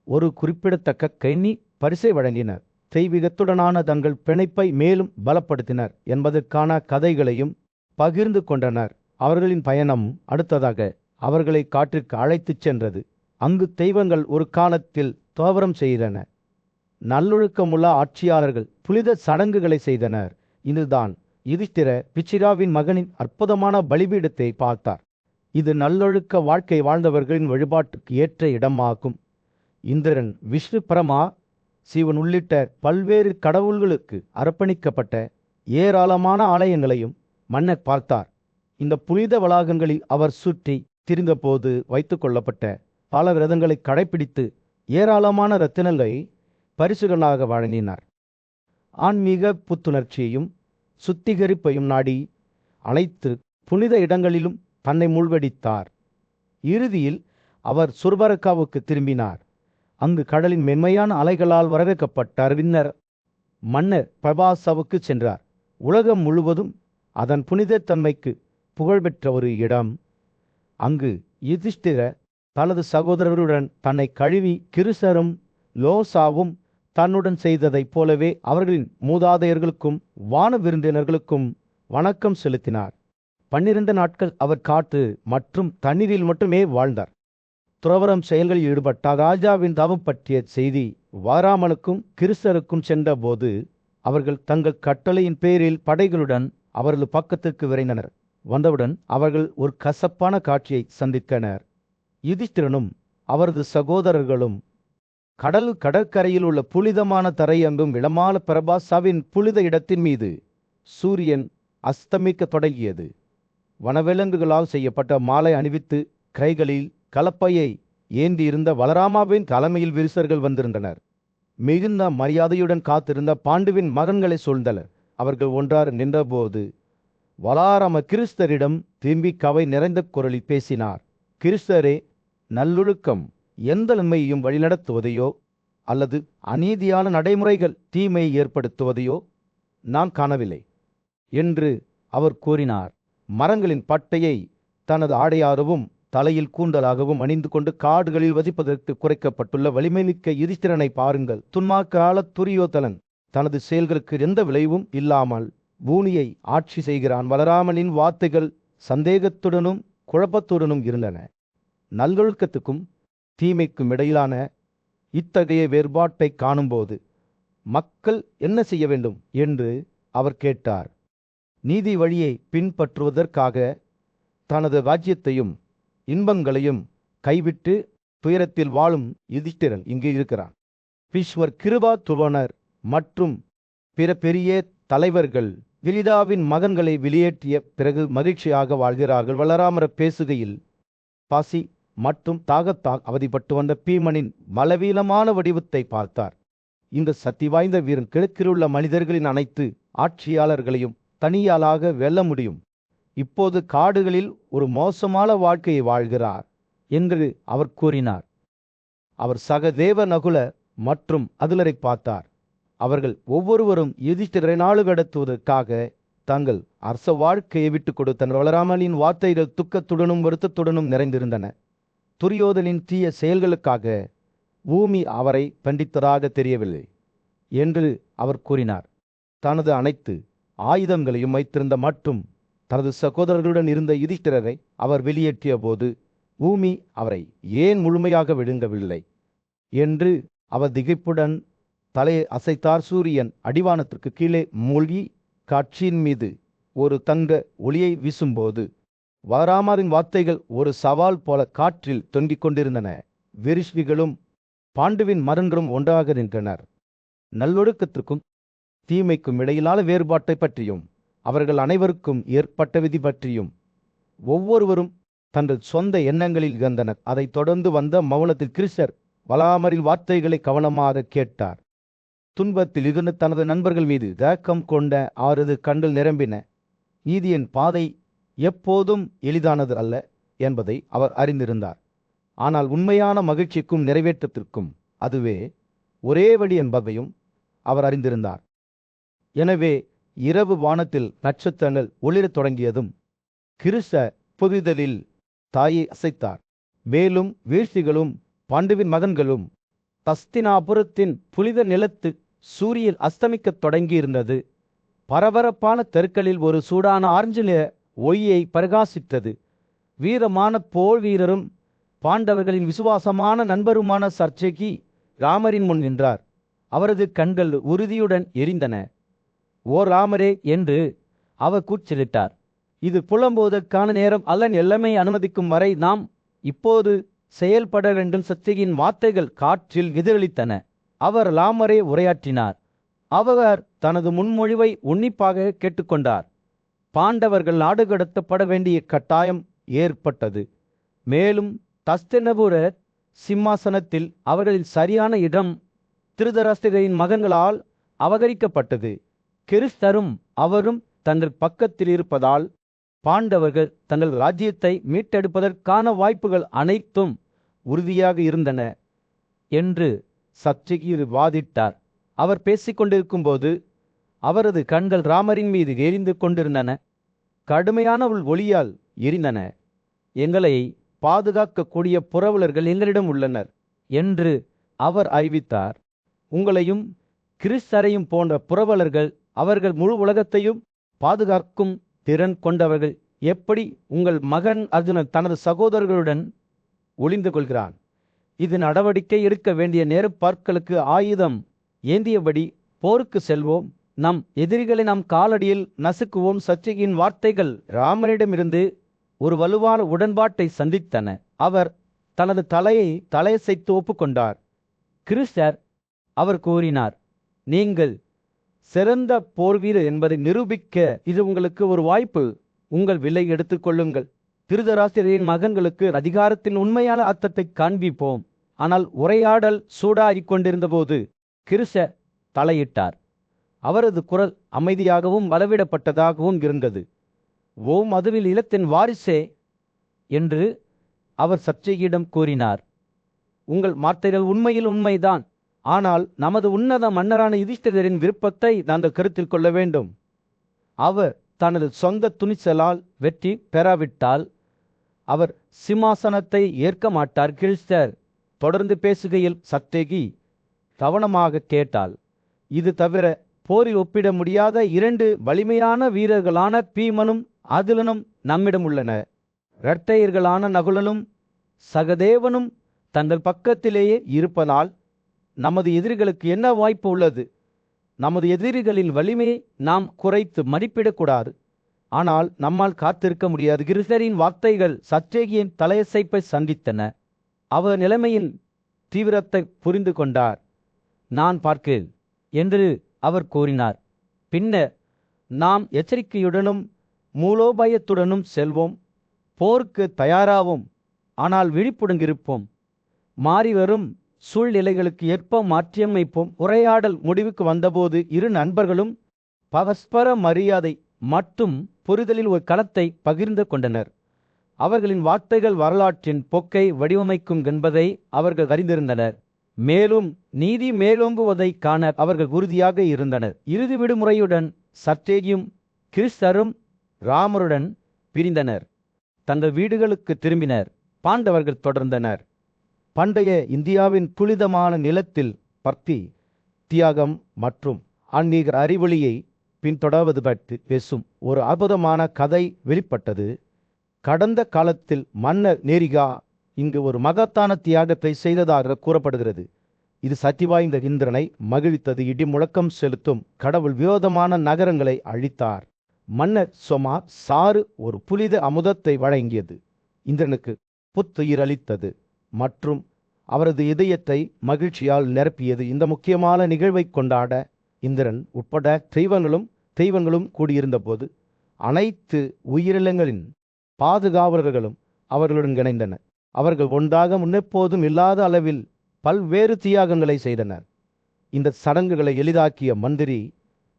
ஒரு குறிப்பிடத்தக்க கன்னி பரிசை வழங்கினர், தெய்வீகத்துடனான தங்கள் பிணைப்பை மேலும் பலப்படுத்தினர் என்பதற்கான கதைகளையும் பகிர்ந்து கொண்டனர். அவர்களின் பயணம் அடுத்ததாக அவர்களை காட்டிற்கு அழைத்துச் சென்றது. அங்கு தெய்வங்கள் ஒரு காலத்தில் தோவரம் செய்தன. நல்லொழுக்கமுள்ள ஆட்சியாளர்கள் புனித சடங்குகளை செய்தனர். இதுதான் யுதிஷ்டிர பிச்சிராவின் மகனின் அற்புதமான பலிபீடத்தை பார்த்தார். இது நல்லொழுக்க வாழ்க்கை வாழ்ந்தவர்களின் வழிபாட்டுக்கு ஏற்ற இடமாகும். இந்திரன், விஷ்ணு, பிரமா, சிவன் உள்ளிட்ட பல்வேறு கடவுள்களுக்கு அர்ப்பணிக்கப்பட்ட ஏராளமான ஆலயங்களையும் மன்னர் பார்த்தார். இந்த புனித வளாகங்களில் அவர் சுற்றி திரிந்தபோது வைத்துக் கொள்ளப்பட்ட பல விரதங்களை கடைபிடித்து ஏராளமான ரத்தினங்களை பரிசுகளாக வழங்கினார். ஆன்மீக புத்துணர்ச்சியையும் சுத்திகரிப்பையும் நாடி அனைத்து புனித இடங்களிலும் தன்னை மூழ்கடித்தார். இறுதியில் அவர் சுர்பரக்காவுக்கு திரும்பினார். அங்கு கடலின் மென்மையான அலைகளால் வரவேற்கப்பட்டார். பின்னர் மன்னர் பிரபாசாவுக்கு சென்றார். உலகம் முழுவதும் அதன் புனித தன்மைக்கு புகழ்பெற்ற ஒரு இடம். அங்கு யுதிஷ்டிரர் தனது சகோதரருடன் தன்னை கழுவி கிருசரும் லோசாவும் தன்னுடன் செய்ததைப் போலவே அவர்களின் மூதாதையர்களுக்கும் வான விருந்தினர்களுக்கும் வணக்கம் செலுத்தினார். 12 நாட்கள் அவர் காற்று மற்றும் தண்ணீரில் மட்டுமே வாழ்ந்தார். துறவரம் செயல்களில் ஈடுபட்ட ராஜாவின் தவம் பற்றிய செய்தி வாராமனுக்கும் கிறிஸ்தருக்கும் சென்றபோது அவர்கள் தங்கள் கட்டளையின் பேரில் படைகளுடன் அவரது பக்கத்திற்கு விரைந்தனர். வந்தவுடன் அவர்கள் ஒரு கசப்பான காட்சியை சந்தித்தனர். யுதிஷ்டிரனும் அவரது சகோதரர்களும் கடற்கரையில் உள்ள புனிதமான தரையெங்கும் இளமான பிரபாசாவின் புனித இடத்தின் மீது சூரியன் அஸ்தமிக்க தொடங்கியது. வனவிலங்குகளால் செய்யப்பட்ட மாலை அணிவித்து கைகளில் கலப்பையை ஏந்தியிருந்த பலராமாவின் தலைமையில் விரிசர்கள் வந்திருந்தனர். மிகுந்த மரியாதையுடன் காத்திருந்த பாண்டுவின் மகன்களை சூழ்ந்தனர். அவர்கள் ஒன்றாறு நின்றபோது பலராம கிறிஸ்தரிடம் திரும்பி கவை நிறைந்த குரலில் பேசினார். கிறிஸ்தரே, நல்லொழுக்கம் எந்த நன்மையையும் வழிநடத்துவதையோ அல்லது அநீதியான நடைமுறைகள் தீமையை ஏற்படுத்துவதையோ நான் காணவில்லை என்று அவர் கூறினார். மரங்களின் பட்டையை தனது ஆடையாகவும் தலையில் கூந்தலாகவும் அணிந்து கொண்டு காடுகளில் வசிப்பதற்கு குறைக்கப்பட்டுள்ள வலிமைமிக்க யுதிஷ்டிரனை பாருங்கள். துன்மார்க்கால துரியோதனன் தனது செயல்களுக்கு எந்த விளைவும் இல்லாமல் பூமியை ஆட்சி செய்கிறான். பலராமனின் வார்த்தைகள் சந்தேகத்துடனும் குழப்பத்துடனும் இருந்தன. நல்லொழுக்கத்துக்கும் தீமைக்கும் இடையிலான இத்தகைய வேறுபாட்டை காணும்போது மக்கள் என்ன செய்ய வேண்டும் என்று அவர் கேட்டார். நீதி வழியை பின்பற்றுவதற்காக தனது ராஜ்யத்தையும் இன்பங்களையும் கைவிட்டு துயரத்தில் வாழும் யுதிஷ்டிரன் இங்கு இருக்கிறான். பீஷ்மர், கிருபா, துரோணர் மற்றும் பிற பெரிய தலைவர்கள் கிரீடாவின் மகன்களை வெளியேற்றிய பிறகு மகிழ்ச்சியாக வாழ்கிறார்கள். பலராமர் பேசுகையில் பசி மற்றும் தாகத்தால் அவதிப்பட்டு வந்த பீமனின் பலவீனமான வடிவத்தை பார்த்தார். இந்த சக்தி வாய்ந்த வீரன் கிழக்கிலுள்ள மனிதர்களின் அனைத்து ஆட்சியாளர்களையும் தனியாளாக வெல்ல முடியும். இப்போது காடுகளில் ஒரு மோசமான வாழ்க்கையை வாழ்கிறார் என்று அவர் கூறினார். அவர் சக தேவ நகுல மற்றும் அதுலரை பார்த்தார். அவர்கள் ஒவ்வொருவரும் யுதிஷ்டிரரை நாடு கடத்துவதற்காக தங்கள் அரச வாழ்க்கையை விட்டுக் கொடுத்தனர். பலராமனின் வார்த்தைகள் துக்கத்துடனும் வருத்தத்துடனும் நிறைந்திருந்தன. துரியோதனின் தீய செயல்களுக்காக பூமி அவரை தண்டித்ததாக தெரியவில்லை என்று அவர் கூறினார். தனது அனைத்து ஆயுதங்களையும் வைத்திருந்த மற்றும் தனது சகோதரர்களுடன் இருந்த யுதிஷ்டிரரை அவர் வெளியேற்றிய போது பூமி அவரை ஏன் முழுமையாக விழுங்கவில்லை என்று அவர் திகைப்புடன் தலையை அசைத்தார். சூரியன் அடிவானத்திற்கு கீழே மூழ்கி காட்சியின் மீது ஒரு தங்க ஒளியை வீசும்போது பலராமரின் வார்த்தைகள் ஒரு சவால் போல காற்றில் தொங்கிக் கொண்டிருந்தன. விரிஷ்விகளும் பாண்டுவின் மகன்களும் ஒன்றாக நின்றனர். நல்லொழுக்கத்திற்கும் தீமைக்கும் இடையிலான வேறுபாட்டை பற்றியும் அவர்கள் அனைவருக்கும் ஏற்பட்ட விதி பற்றியும் ஒவ்வொருவரும் தங்கள் சொந்த எண்ணங்களில் இழந்தனர். அதைத் தொடர்ந்து வந்த மௌனத்தில் கிருஷ்ணர் பலராமரின் வார்த்தைகளை கவனமாக கேட்டார். துன்பத்தில் இருந்து தனது நண்பர்கள் மீது இரக்கம் கொண்ட அவரது கண்கள் நிரம்பின. நீதியின் பாதை எப்போதும் எளிதானது அல்ல என்பதை அவர் அறிந்திருந்தார். ஆனால் உண்மையான மகிழ்ச்சிக்கும் நிறைவேற்றத்திற்கும் அதுவே ஒரே வழி என்பதையும் அவர் அறிந்திருந்தார். எனவே இரவு வானத்தில் நட்சத்திரங்கள் ஒளிரத் தொடங்கியதும் கிருஷ்ணர் புதிதலில் தாயை அசைத்தார். மேலும் வீழ்ச்சிகளும் பாண்டுவின் மகன்களும் தஸ்தினாபுரத்தின் புனித நிலத்து சூரியன் அஸ்தமிக்கத் தொடங்கியிருந்தது. பரபரப்பான தெருக்களில் ஒரு சூடான ஆரஞ்சு நிற ஒளியை பிரகாசித்தது. வீரமான போர் வீரரும் பாண்டவர்களின் விசுவாசமான நண்பருமான சத்யகி ராமரின் முன் நின்றார். அவரது கண்கள் உறுதியுடன் எரிந்தன. ஓ ராமரே என்று அவர் கூச்சலிட்டார். இது புலம்போதற்கான நேரம் அல்லன் எல்லாமே அனுமதிக்கும் வரை நாம் இப்போது செயல்பட வேண்டும். சத்யகியின் வார்த்தைகள் காற்றில் எதிரொலித்தன. அவர் ராமரே உரையாற்றினார். அவர் தனது முன்மொழிவை உன்னிப்பாக கேட்டுக்கொண்டார். பாண்டவர்கள் நாடு கடத்தப்பட வேண்டிய கட்டாயம் ஏற்பட்டது. மேலும் தஸ்தினபுர சிம்மாசனத்தில் அவர்களின் சரியான இடம் திருதராஷ்டிரரின் மகன்களால் அபகரிக்கப்பட்டது. கிருஷ்ணரும் அவரும் தங்கள் பக்கத்தில் இருப்பதால் பாண்டவர்கள் தங்கள் ராஜ்யத்தை மீட்டெடுப்பதற்கான வாய்ப்புகள் அனைத்தும் உறுதியாக இருந்தன என்று சத்யகி வாதிட்டார். அவர் பேசிக்கொண்டிருக்கும் போது அவரது கண்கள் ராமரின் மீது எரிந்து கொண்டிருந்தன. கடுமையான ஒளியால் எரிந்தன. எங்களை பாதுகாக்கக்கூடிய புரவலர்கள் எங்களிடம் உள்ளனர் என்று அவர் அறிவித்தார். உங்களையும் கிருஷ்ணரையும் போன்ற புரவலர்கள், அவர்கள் முழு உலகத்தையும் பாதுகாக்கும் திறன் கொண்டவர்கள். எப்படி உங்கள் மகன் அர்ஜுனன் தனது சகோதரர்களுடன் ஒளிந்து கொள்கிறான்? இது நடவடிக்கை எடுக்க வேண்டிய நேரப்பாட்களுக்கு ஆயுதம் ஏந்தியபடி போருக்கு செல்வோம். நம் எதிரிகளை நம் காலடியில் நசுக்குவோம். சத்யகியின் வார்த்தைகள் ராமரிடமிருந்து ஒரு வலுவான உடன்பாட்டை சந்தித்தன. அவர் தனது தலையசைத்து ஒப்புக்கொண்டார். கிருஷ்ணர் அவர் கூறினார், நீங்கள் சிறந்த போர்வீரர் என்பதை நிரூபிக்க இது உங்களுக்கு ஒரு வாய்ப்பு. உங்கள் விலை எடுத்துக்கொள்ளுங்கள். திருதராஷ்டிரரின் மகன்களுக்கு அதிகாரத்தின் உண்மையான அர்த்தத்தை காண்பிப்போம். ஆனால் உரையாடல் சூடாகிக் கொண்டிருந்த போது கிருஷ்ணர் தலையிட்டார். அவரது குரல் அமைதியாகவும் அளவிடப்பட்டதாகவும் இருந்தது. ஓ மதுவில் இலத்தின் வாரிசே என்று அவர் சத்யகியிடம் கூறினார். உங்கள் வார்த்தைகள் உண்மையில் உண்மைதான். ஆனால் நமது உன்னத மன்னரான யுதிஷ்டிரரின் விருப்பத்தை நாங்கள் கருத்தில் கொள்ள வேண்டும். அவர் தனது சொந்த துணிச்சலால் வெற்றி பெறாவிட்டால் அவர் சிம்மாசனத்தை ஏற்க மாட்டார். கிருஷ்ணர் தொடர்ந்து பேசுகையில் சத்யகி கவனமாக கேட்டாள். இது தவிர போரில் ஒப்பிட முடியாத 2 வலிமையான வீரர்களான பீமனும் அதுலனும் நம்மிடம் உள்ளன. இரட்டையர்களான நகுலனும் சகதேவனும் தங்கள் பக்கத்திலேயே இருப்பதால் நமது எதிரிகளுக்கு என்ன வாய்ப்பு உள்ளது? நமது எதிரிகளின் வலிமையை நாம் குறைத்து மதிப்பிடக்கூடாது. ஆனால் நம்மால் காத்திருக்க முடியாது. கிருஷ்ணரின் வார்த்தைகள் சத்யகியின் தலையசைப்பை சந்தித்தன. அவர் நிலைமையின் தீவிரத்தை புரிந்து கொண்டார். நான் பார்க்கிறேன் என்று அவர் கூறினார். பின்னர் நாம் எச்சரிக்கையுடனும் மூலோபாயத்துடனும் செல்வோம். போருக்கு தயாராவோம். ஆனால் விழிப்புடன் இருப்போம். மாறிவரும் சூழ்நிலைகளுக்கு ஏற்ப மாற்றியமைப்போம். உரையாடல் முடிவுக்கு வந்தபோது இரு நண்பர்களும் பரஸ்பர மரியாதை மற்றும் புரிதலில் ஒரு களத்தை பகிர்ந்து கொண்டனர். அவர்களின் வார்த்தைகள் வரலாற்றின் போக்கை வடிவமைக்கும் என்பதை அவர்கள் அறிந்திருந்தனர். மேலும் நீதி மேலோங்குவதைக் காண அவர்கள் உறுதியாக இருந்தனர். இறுதி விடுமுறையுடன் சர்டேகியும் கிறிஸ்தரும் ராமருடன் பிரிந்தனர். தங்கள் வீடுகளுக்கு திரும்பினர். பாண்டவர்கள் தொடர்ந்தனர். பண்டைய இந்தியாவின் புனிதமான நிலத்தில் பக்தி, தியாகம் மற்றும் ஆன்மீக அறிவொளியை பின்தொடர்வது பற்றி பேசும் ஒரு அற்புதமான கதை வெளிப்பட்டது. கடந்த காலத்தில் மன்னர் நேரிகா இங்கு ஒரு மகத்தான தியாகத்தை செய்ததாக கூறப்படுகிறது. இது சக்தி வாய்ந்த இந்திரனை மகிழ்வித்தது. இடி முழக்கம் செலுத்தும் கடவுள் விரோதமான நகரங்களை அழித்தார். மன்னர் சோமா சாறு ஒரு புனித அமுதத்தை வழங்கியது. இந்திரனுக்கு புத்துயிர் அளித்தது மற்றும் அவரது இதயத்தை மகிழ்ச்சியால் நிரப்பியது. இந்த முக்கியமான நிகழ்வை கொண்டாட இந்திரன் உட்பட தெய்வங்களும் கூடியிருந்த போது அனைத்து உயிரினங்களின் பாதுகாவலர்களும் அவர்களுடன் இணைந்தனர். அவர்கள் ஒன்றாக முன்னெப்போதும் இல்லாத அளவில் பல்வேறு தியாகங்களை செய்தனர். இந்த சடங்குகளை எளிதாக்கிய மந்திரி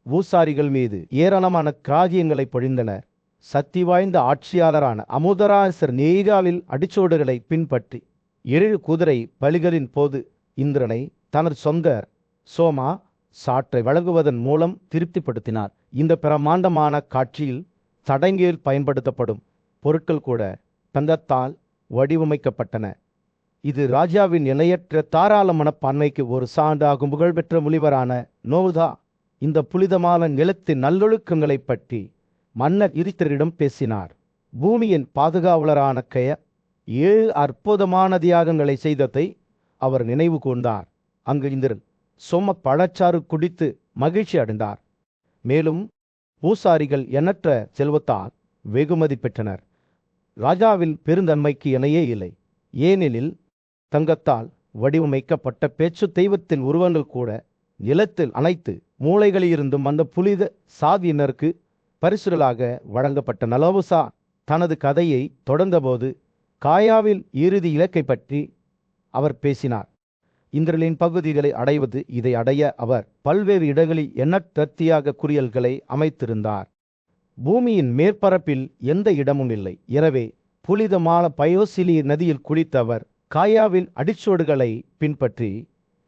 பூசாரிகள் மீது ஏராளமான காரியங்களை பொழிந்தனர். சக்தி வாய்ந்த ஆட்சியாளரான அமுதராசர் நேரிகாவில் அடிச்சோடுகளை பின்பற்றி 7 குதிரை பலிகளின் போது இந்திரனை தனது சொந்த சோமா சாற்றை வழங்குவதன் மூலம் திருப்திப்படுத்தினார். இந்த பிரமாண்டமான காட்சியில் சடங்கில் பயன்படுத்தப்படும் பொருட்கள் கூட தங்கத்தால் வடிவமைக்கப்பட்டன. இது ராஜாவின் இணையற்ற தாராள மனப்பான்மைக்கு ஒரு சான்றாகும். புகழ்பெற்ற முனிவரான நோவுதா இந்த புனிதமான நிலத்தின் நல்லொழுக்கங்களை பற்றி மன்னர் யுதிஷ்டிரரிடம் பேசினார். பூமியின் பாதுகாவலரான கய 7 அற்புதமான தியாகங்களை செய்ததை அவர் நினைவு கூர்ந்தார். அங்கு இந்திரன் சோம பழச்சாறு குடித்து மகிழ்ச்சி அடைந்தார். மேலும் பூசாரிகள் எண்ணற்ற செல்வத்தால் வெகுமதி பெற்றனர். ராஜாவின் பெருந்தன்மைக்கு இணையே இல்லை. ஏனெனில் தங்கத்தால் வடிவமைக்கப்பட்ட பேச்சு தெய்வத்தின் உருவங்கள் கூட நிலத்தில் அனைத்து மூலைகளிலிருந்தும் அந்த புனித சாதியினருக்கு பரிசுகளாக வழங்கப்பட்ட. நலவுசா தனது கதையை தொடர்ந்தபோது காயாவில் இறுதி இலக்கை பற்றி அவர் பேசினார். இந்திரனின் பகுதிகளை அடைவது. இதை அடைய அவர் பல்வேறு இடங்களில் எண்ணற்ற தியாக குறியல்களை அமைத்திருந்தார். பூமியின் மேற்பரப்பில் எந்த இடமும் இல்லை. எனவே புனிதமான பயோசிலி நதியில் குளித்தவர் காயாவின் அடிச்சோடுகளை பின்பற்றி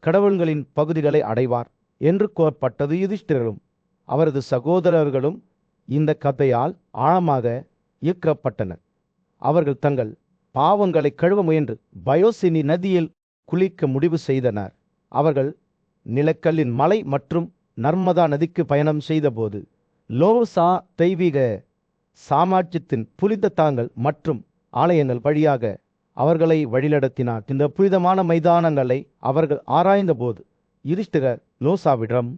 கடவுள்களின் பகுதிகளை அடைவார் என்று கூறப்பட்டது. யுதிஷ்டிரரும் அவரது சகோதரர்களும் இந்த கதையால் ஆழமாக ஈர்க்கப்பட்டனர். அவர்கள் தங்கள் பாவங்களை கழுவ முயன்று பயோசினி நதியில் குளிக்க முடிவு செய்தனர். அவர்கள் நிலக்கல்லின் மலை மற்றும் நர்மதா நதிக்கு பயணம் செய்தபோது லோசா தெய்வீக சாமாட்சியத்தின் புனித தலங்கள் மற்றும் ஆலயங்கள் வழியாக அவர்களை வழிநடத்தினார். இந்த புனிதமான மைதானங்களை அவர்கள் ஆராய்ந்த போது யுதிஷ்டிரர் லோசாவிடம்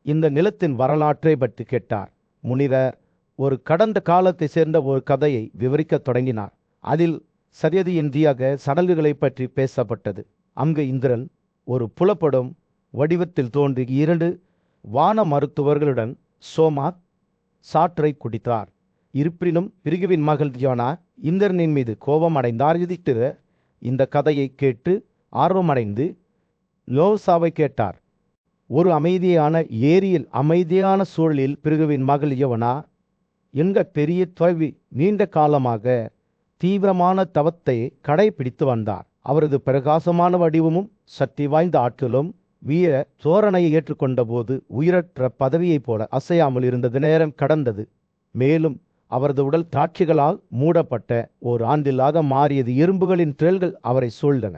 இந்த நிலத்தின் வரலாற்றை பற்றி கேட்டார். முனிவர் ஒரு கடந்த காலத்தை சேர்ந்த ஒரு கதையை விவரிக்கத் தொடங்கினார். அதில் சரியதியின் தியாக சடங்குகளை பற்றி பேசப்பட்டது. அங்கு இந்திரன் ஒரு புலப்படும் வடிவத்தில் தோன்றி 2 வான மருத்துவர்களுடன் சோமா சாற்றை குடித்தார். இருப்பினும் பிரிகுவின் மகள் தியோனா இந்திரனின் மீது கோபம் அடைந்தார். யுதிஷ்டிரர் இந்த கதையை கேட்டு ஆர்வமடைந்து லோசாவை கேட்டார். ஒரு அமைதியான ஏரியில் அமைதியான சூழலில் பிரிகுவின் மகள் யோனா எங்க பெரிய துறவி நீண்ட காலமாக தீவிரமான தவத்தை கடைபிடித்து வந்தார். அவரது பிரகாசமான வடிவமும் சக்தி வாய்ந்த ஆற்றலும் வீர சோரணையை ஏற்றுக்கொண்ட போது உயிரற்ற பதவியைப் போல அசையாமல் இருந்தது. நேரம் கடந்தது. மேலும் அவரது உடல் தாட்சிகளால் மூடப்பட்ட ஓர் ஆண்டில்லாத மாறியது. எறும்புகளின் திரள்கள் அவரை சூழ்ந்தன.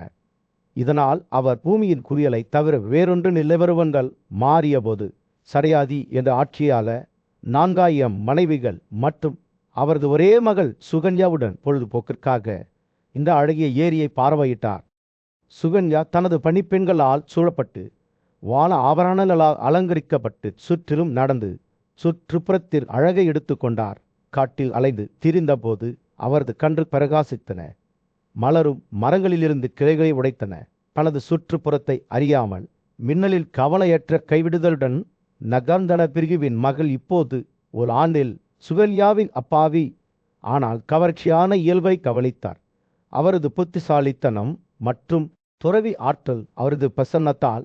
இதனால் அவர் பூமியின் குறியலை தவிர வேறொன்று நிலவருவங்கள் மாறிய போது சரையாதி என்ற ஆட்சியாளர் 4000 மனைவிகள் மற்றும் அவரது ஒரே மகள் சுகன்யாவுடன் பொழுதுபோக்கிற்காக இந்த அழகிய ஏரியை பார்வையிட்டார். சுகன்யா தனது பணிப்பெண்களால் சூழப்பட்டு வான ஆபரணங்களால் அலங்கரிக்கப்பட்டு சுற்றிலும் நடந்து சுற்றுப்புறத்தில் அழகை எடுத்து கொண்டார். காட்டில் அலைந்து திரிந்தபோது அவரது கண்கள் பிரகாசித்தன. மலரும் மரங்களிலிருந்து கிளைகளை உடைத்தன. தனது சுற்றுப்புறத்தை அறியாமல் மின்னலில் கவலையற்ற கைவிடுதலுடன் நகர்ந்தன. பிரிகுவின் மகள் இப்போது ஒரு ஆண்டில் சுகன்யாவின் அப்பாவி ஆனால் கவர்ச்சியான இயல்பை கவனித்தார். அவரது புத்திசாலித்தனம் மற்றும் துறவி ஆற்றல் அவரது பிரசன்னத்தால்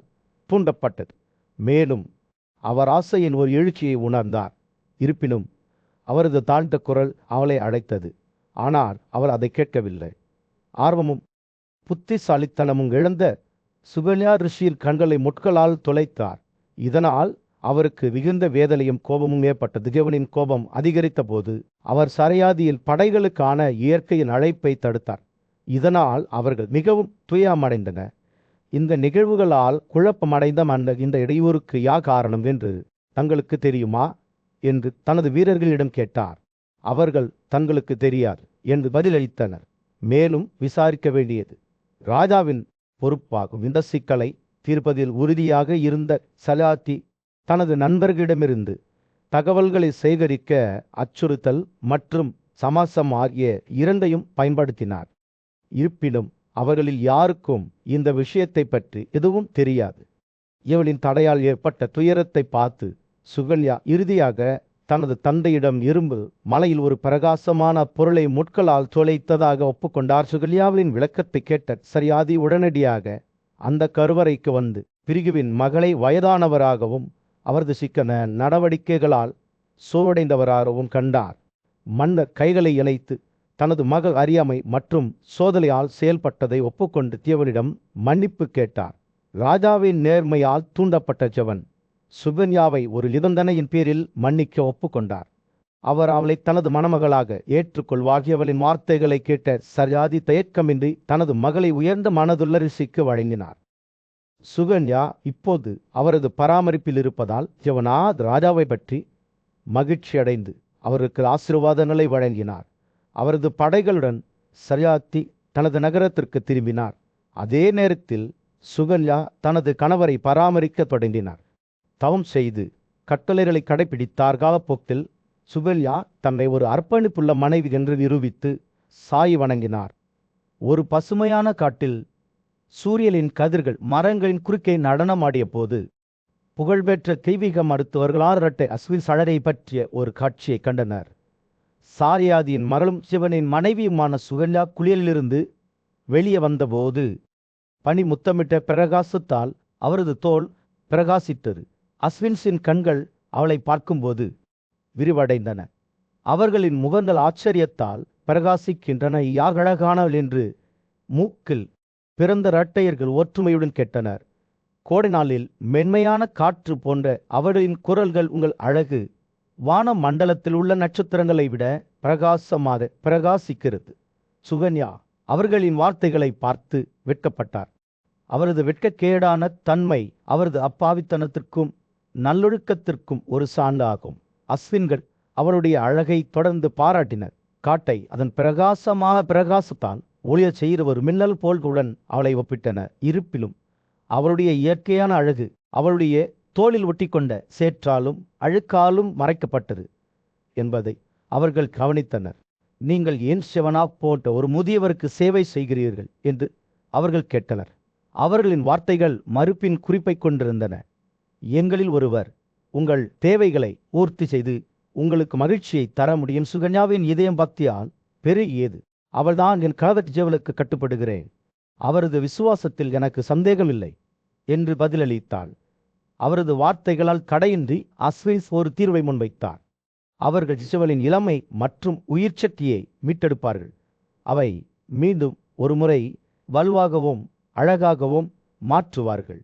தூண்டப்பட்டது. மேலும் அவர் ஆசையின் ஒரு எழுச்சியை உணர்ந்தார். இருப்பினும் அவரது தாழ்ந்த குரல் அவளை அழைத்தது. ஆனால் அவர் அதை கேட்கவில்லை. ஆர்வமும் புத்திசாலித்தனமும் இழந்த சுகன்யா ரிஷியின் கண்களை முட்களால் துளைத்தார். இதனால் அவருக்கு மிகுந்த வேதனையும் கோபமும் ஏற்பட்டது. தேவனின் கோபம் அதிகரித்த போது அவர் சரையாதியில் படைகளுக்கான இயற்கையின் அழைப்பை தடுத்தார். இதனால் அவர்கள் மிகவும் துயரமடைந்தனர். இந்த நிகழ்வுகளால் குழப்பமடைந்த மன்னர் இந்த இடையூறுக்கு யார் காரணம் என்று தங்களுக்கு தெரியுமா என்று தனது வீரர்களிடம் கேட்டார். அவர்கள் தங்களுக்கு தெரியாது என்று பதிலளித்தனர். மேலும் விசாரிக்க வேண்டியது ராஜாவின் பொறுப்பாகும். இந்த சிக்கலை தீர்ப்பதில் உறுதியாக இருந்த சலாத்தி தனது நண்பர்களிடமிருந்து தகவல்களை சேகரிக்க அச்சுறுத்தல் மற்றும் சமாசம் ஆகிய இரண்டையும் பயன்படுத்தினார். இருப்பினும் அவர்களில் யாருக்கும் இந்த விஷயத்தை பற்றி எதுவும் தெரியாது. இவளின் தடையால் ஏற்பட்ட துயரத்தை பார்த்து சுகன்யா இறுதியாக தனது தந்தையிடம் இரும்பு மலையில் ஒரு பிரகாசமான பொருளை முட்களால் துளைத்ததாக ஒப்புக்கொண்டார். சுகன்யாவின் விளக்கத்தை கேட்ட சரியாதி உடனடியாக அந்த கருவறைக்கு வந்து பிரிகுவின் மகளை வயதானவராகவும் அவரது சிக்கன நடவடிக்கைகளால் சோர்வடைந்தவராகவும் கண்டார். மன்னர் கைகளை இணைத்து தனது மகள் அறியாமை மற்றும் சோதனையால் செயல்பட்டதை ஒப்புக்கொண்டு தேவனிடம் மன்னிப்பு கேட்டார். ராஜாவின் நேர்மையால் தூண்டப்பட்ட ஜெவன் சுகன்யாவை ஒரு நிபந்தனையின் பேரில் மன்னிக்க ஒப்புக்கொண்டார். அவர் அவளை தனது மணமகளாக ஏற்றுக்கொள்வாகியவளின் வார்த்தைகளை கேட்ட சரியாதி தயக்கமின்றி தனது மகளை உயர்ந்த மனதுள்ள ரிஷிக்கு வழங்கினார். சுகன்யா இப்போது அவரது பராமரிப்பில் இருப்பதால் ஜெவனா ராஜாவை பற்றி மகிழ்ச்சி அடைந்து அவருக்கு ஆசீர்வாதங்களை வழங்கினார். அவரது படைகளுடன் சரியாத்தி தனது நகரத்திற்கு திரும்பினார். அதே நேரத்தில் சுகன்யா தனது கணவரை பராமரிக்க தொடங்கினார். தவம் செய்து கட்டளைகளை கடைபிடித்தார். காலப்போக்கில் சுகன்யா தன்னை ஒரு அர்ப்பணிப்புள்ள மனைவி என்று நிரூபித்து சாய் வணங்கினார். ஒரு பசுமையான காட்டில் சூரியனின் கதிர்கள் மரங்களின் குறுக்கே நடனமாடிய போது புகழ்பெற்ற தெய்வீக மருத்துவர்கள் ஆரட்டை அஸ்வின் சழரை பற்றிய ஒரு காட்சியை கண்டனர். சாரியாதியின் மகளும் சிவனின் மனைவியுமான சுகன்யா குளியலிலிருந்து வெளியே வந்தபோது பனி முத்தமிட்ட பிரகாசத்தால் அவரது தோல் பிரகாசித்தது. அஸ்வின்ஸின் கண்கள் அவளை பார்க்கும்போது விரிவடைந்தன. அவர்களின் முகங்கள் ஆச்சரியத்தால் பிரகாசிக்கின்றன. யார் அழகானவள் என்று மூக்கில் பிறந்த இரட்டையர்கள் ஒற்றுமையுடன் கேட்டனர். கோடை நாளில் மென்மையான காற்று போன்ற அவர்களின் குரல்கள் உங்கள் அழகு வான மண்டலத்தில் உள்ள நட்சத்திரங்களை விட பிரகாசமாக பிரகாசிக்கிறது. சுகன்யா அவர்களின் வார்த்தைகளை பார்த்து வெட்கப்பட்டார். அவரது வெட்கக்கேடான தன்மை அவரது அப்பாவித்தனத்திற்கும் நல்லொழுக்கத்திற்கும் ஒரு சான்று ஆகும். அஸ்வின்கள் அவருடைய அழகை தொடர்ந்து பாராட்டினர். காட்டை அதன் பிரகாசத்தால் ஒளியச் செய்கிற ஒரு மின்னல் போல்களுடன் அவளை ஒப்பிட்டனர். இருப்பினும் அவளுடைய இயற்கையான அழகு அவளுடைய தோளில் ஒட்டிக்கொண்ட சேற்றாலும் அழுக்காலும் மறைக்கப்பட்டது என்பதை அவர்கள் கவனித்தனர். நீங்கள் ஏன் சிவனா போன்ற ஒரு முதியவருக்கு சேவை செய்கிறீர்கள் என்று அவர்கள் கேட்டனர். அவர்களின் வார்த்தைகள் மறுப்பின் குறிப்பை கொண்டிருந்தன. எங்களில் ஒருவர் உங்கள் தேவைகளை பூர்த்தி செய்து உங்களுக்கு மகிழ்ச்சியை தர முடியும். சுகன்யாவின் இதயம் பக்தியால் பெருகியது. அவள்தான் என் கணவர் ஜெவலுக்கு கட்டுப்படுகிறேன். அவரது விசுவாசத்தில் எனக்கு சந்தேகமில்லை என்று பதிலளித்தாள். அவரது வார்த்தைகளால் தடையின்றி அஸ்வின்ஸ் ஒரு தீர்வை முன்வைத்தார். அவர்கள் ஜெவலின் இளமை மற்றும் உயிர் சக்தியை மீட்டெடுப்பார்கள். அவை மீண்டும் ஒரு முறை வலுவாகவும் அழகாகவும் மாற்றுவார்கள்.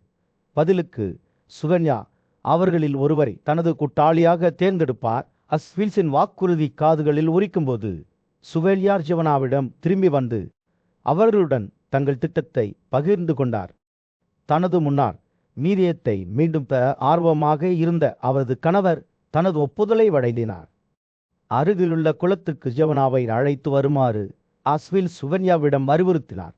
பதிலுக்கு சுகன்யா அவர்களில் ஒருவரை தனது கூட்டாளியாக தேர்ந்தெடுப்பார். அஸ்வின்ஸின் வாக்குறுதி காதுகளில் உரிக்கும்போது சுகன்யா ஜெவனாவிடம் திரும்பி வந்து அவர்களுடன் தங்கள் திட்டத்தை பகிர்ந்து கொண்டார். தனது முன்னார் மீரியத்தை மீண்டும் பெற ஆர்வமாக இருந்த அவரது கணவர் தனது ஒப்புதலை வழங்கினார். அருகிலுள்ள குளத்துக்கு ஜெவனாவை அழைத்து வருமாறு அஸ்வின் சுகன்யாவிடம் அறிவுறுத்தினார்.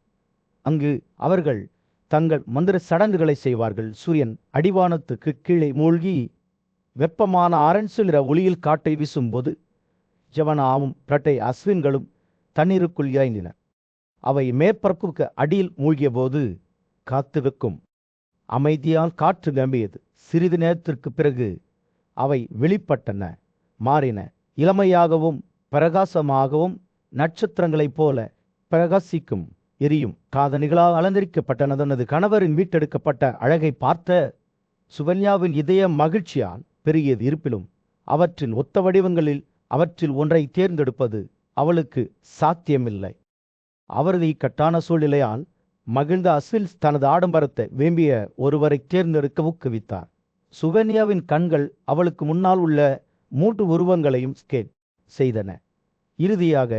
அங்கு அவர்கள் தங்கள் மந்திர சடங்குகளை செய்வார்கள். சூரியன் அடிவானத்துக்கு கீழே மூழ்கி வெப்பமான ஆரஞ்சு நிற ஒளியில் காட்டை வீசும்போது ஜெவனாவும் பிரட்டை அஸ்வின்களும் தண்ணீருக்குள் இறங்கினர். அவை மேற்பரப்புக்கு அடியில் மூழ்கிய போது காத்திருக்கும் அமைதியால் காற்று நம்பியது. சிறிது நேரத்திற்கு பிறகு அவை வெளிப்பட்டன, மாறின. இளமையாகவும் பிரகாசமாகவும் நட்சத்திரங்களைப் போல பிரகாசிக்கும் எரியும் காதணிகளால் அலங்கரிக்கப்பட்டன. தனது கணவரின் மீட்டெடுக்கப்பட்ட அழகை பார்த்த சுகன்யாவின் இதய மகிழ்ச்சியால் பெருகியது. இருப்பினும் அவற்றின் ஒத்த வடிவங்களில் அவற்றில் ஒன்றை தேர்ந்தெடுப்பது அவளுக்கு சாத்தியமில்லை. அவரது இக்கட்டான சூழ்நிலையால் மகிழ்ந்த அஸ்வில் தனது ஆடம்பரத்தை விரும்பிய ஒருவரை தேர்ந்தெடுக்க ஊக்குவித்தார். சுகன்யாவின் கண்கள் அவளுக்கு முன்னால் உள்ள 3 உருவங்களையும் ஸ்கேன் செய்தன. இறுதியாக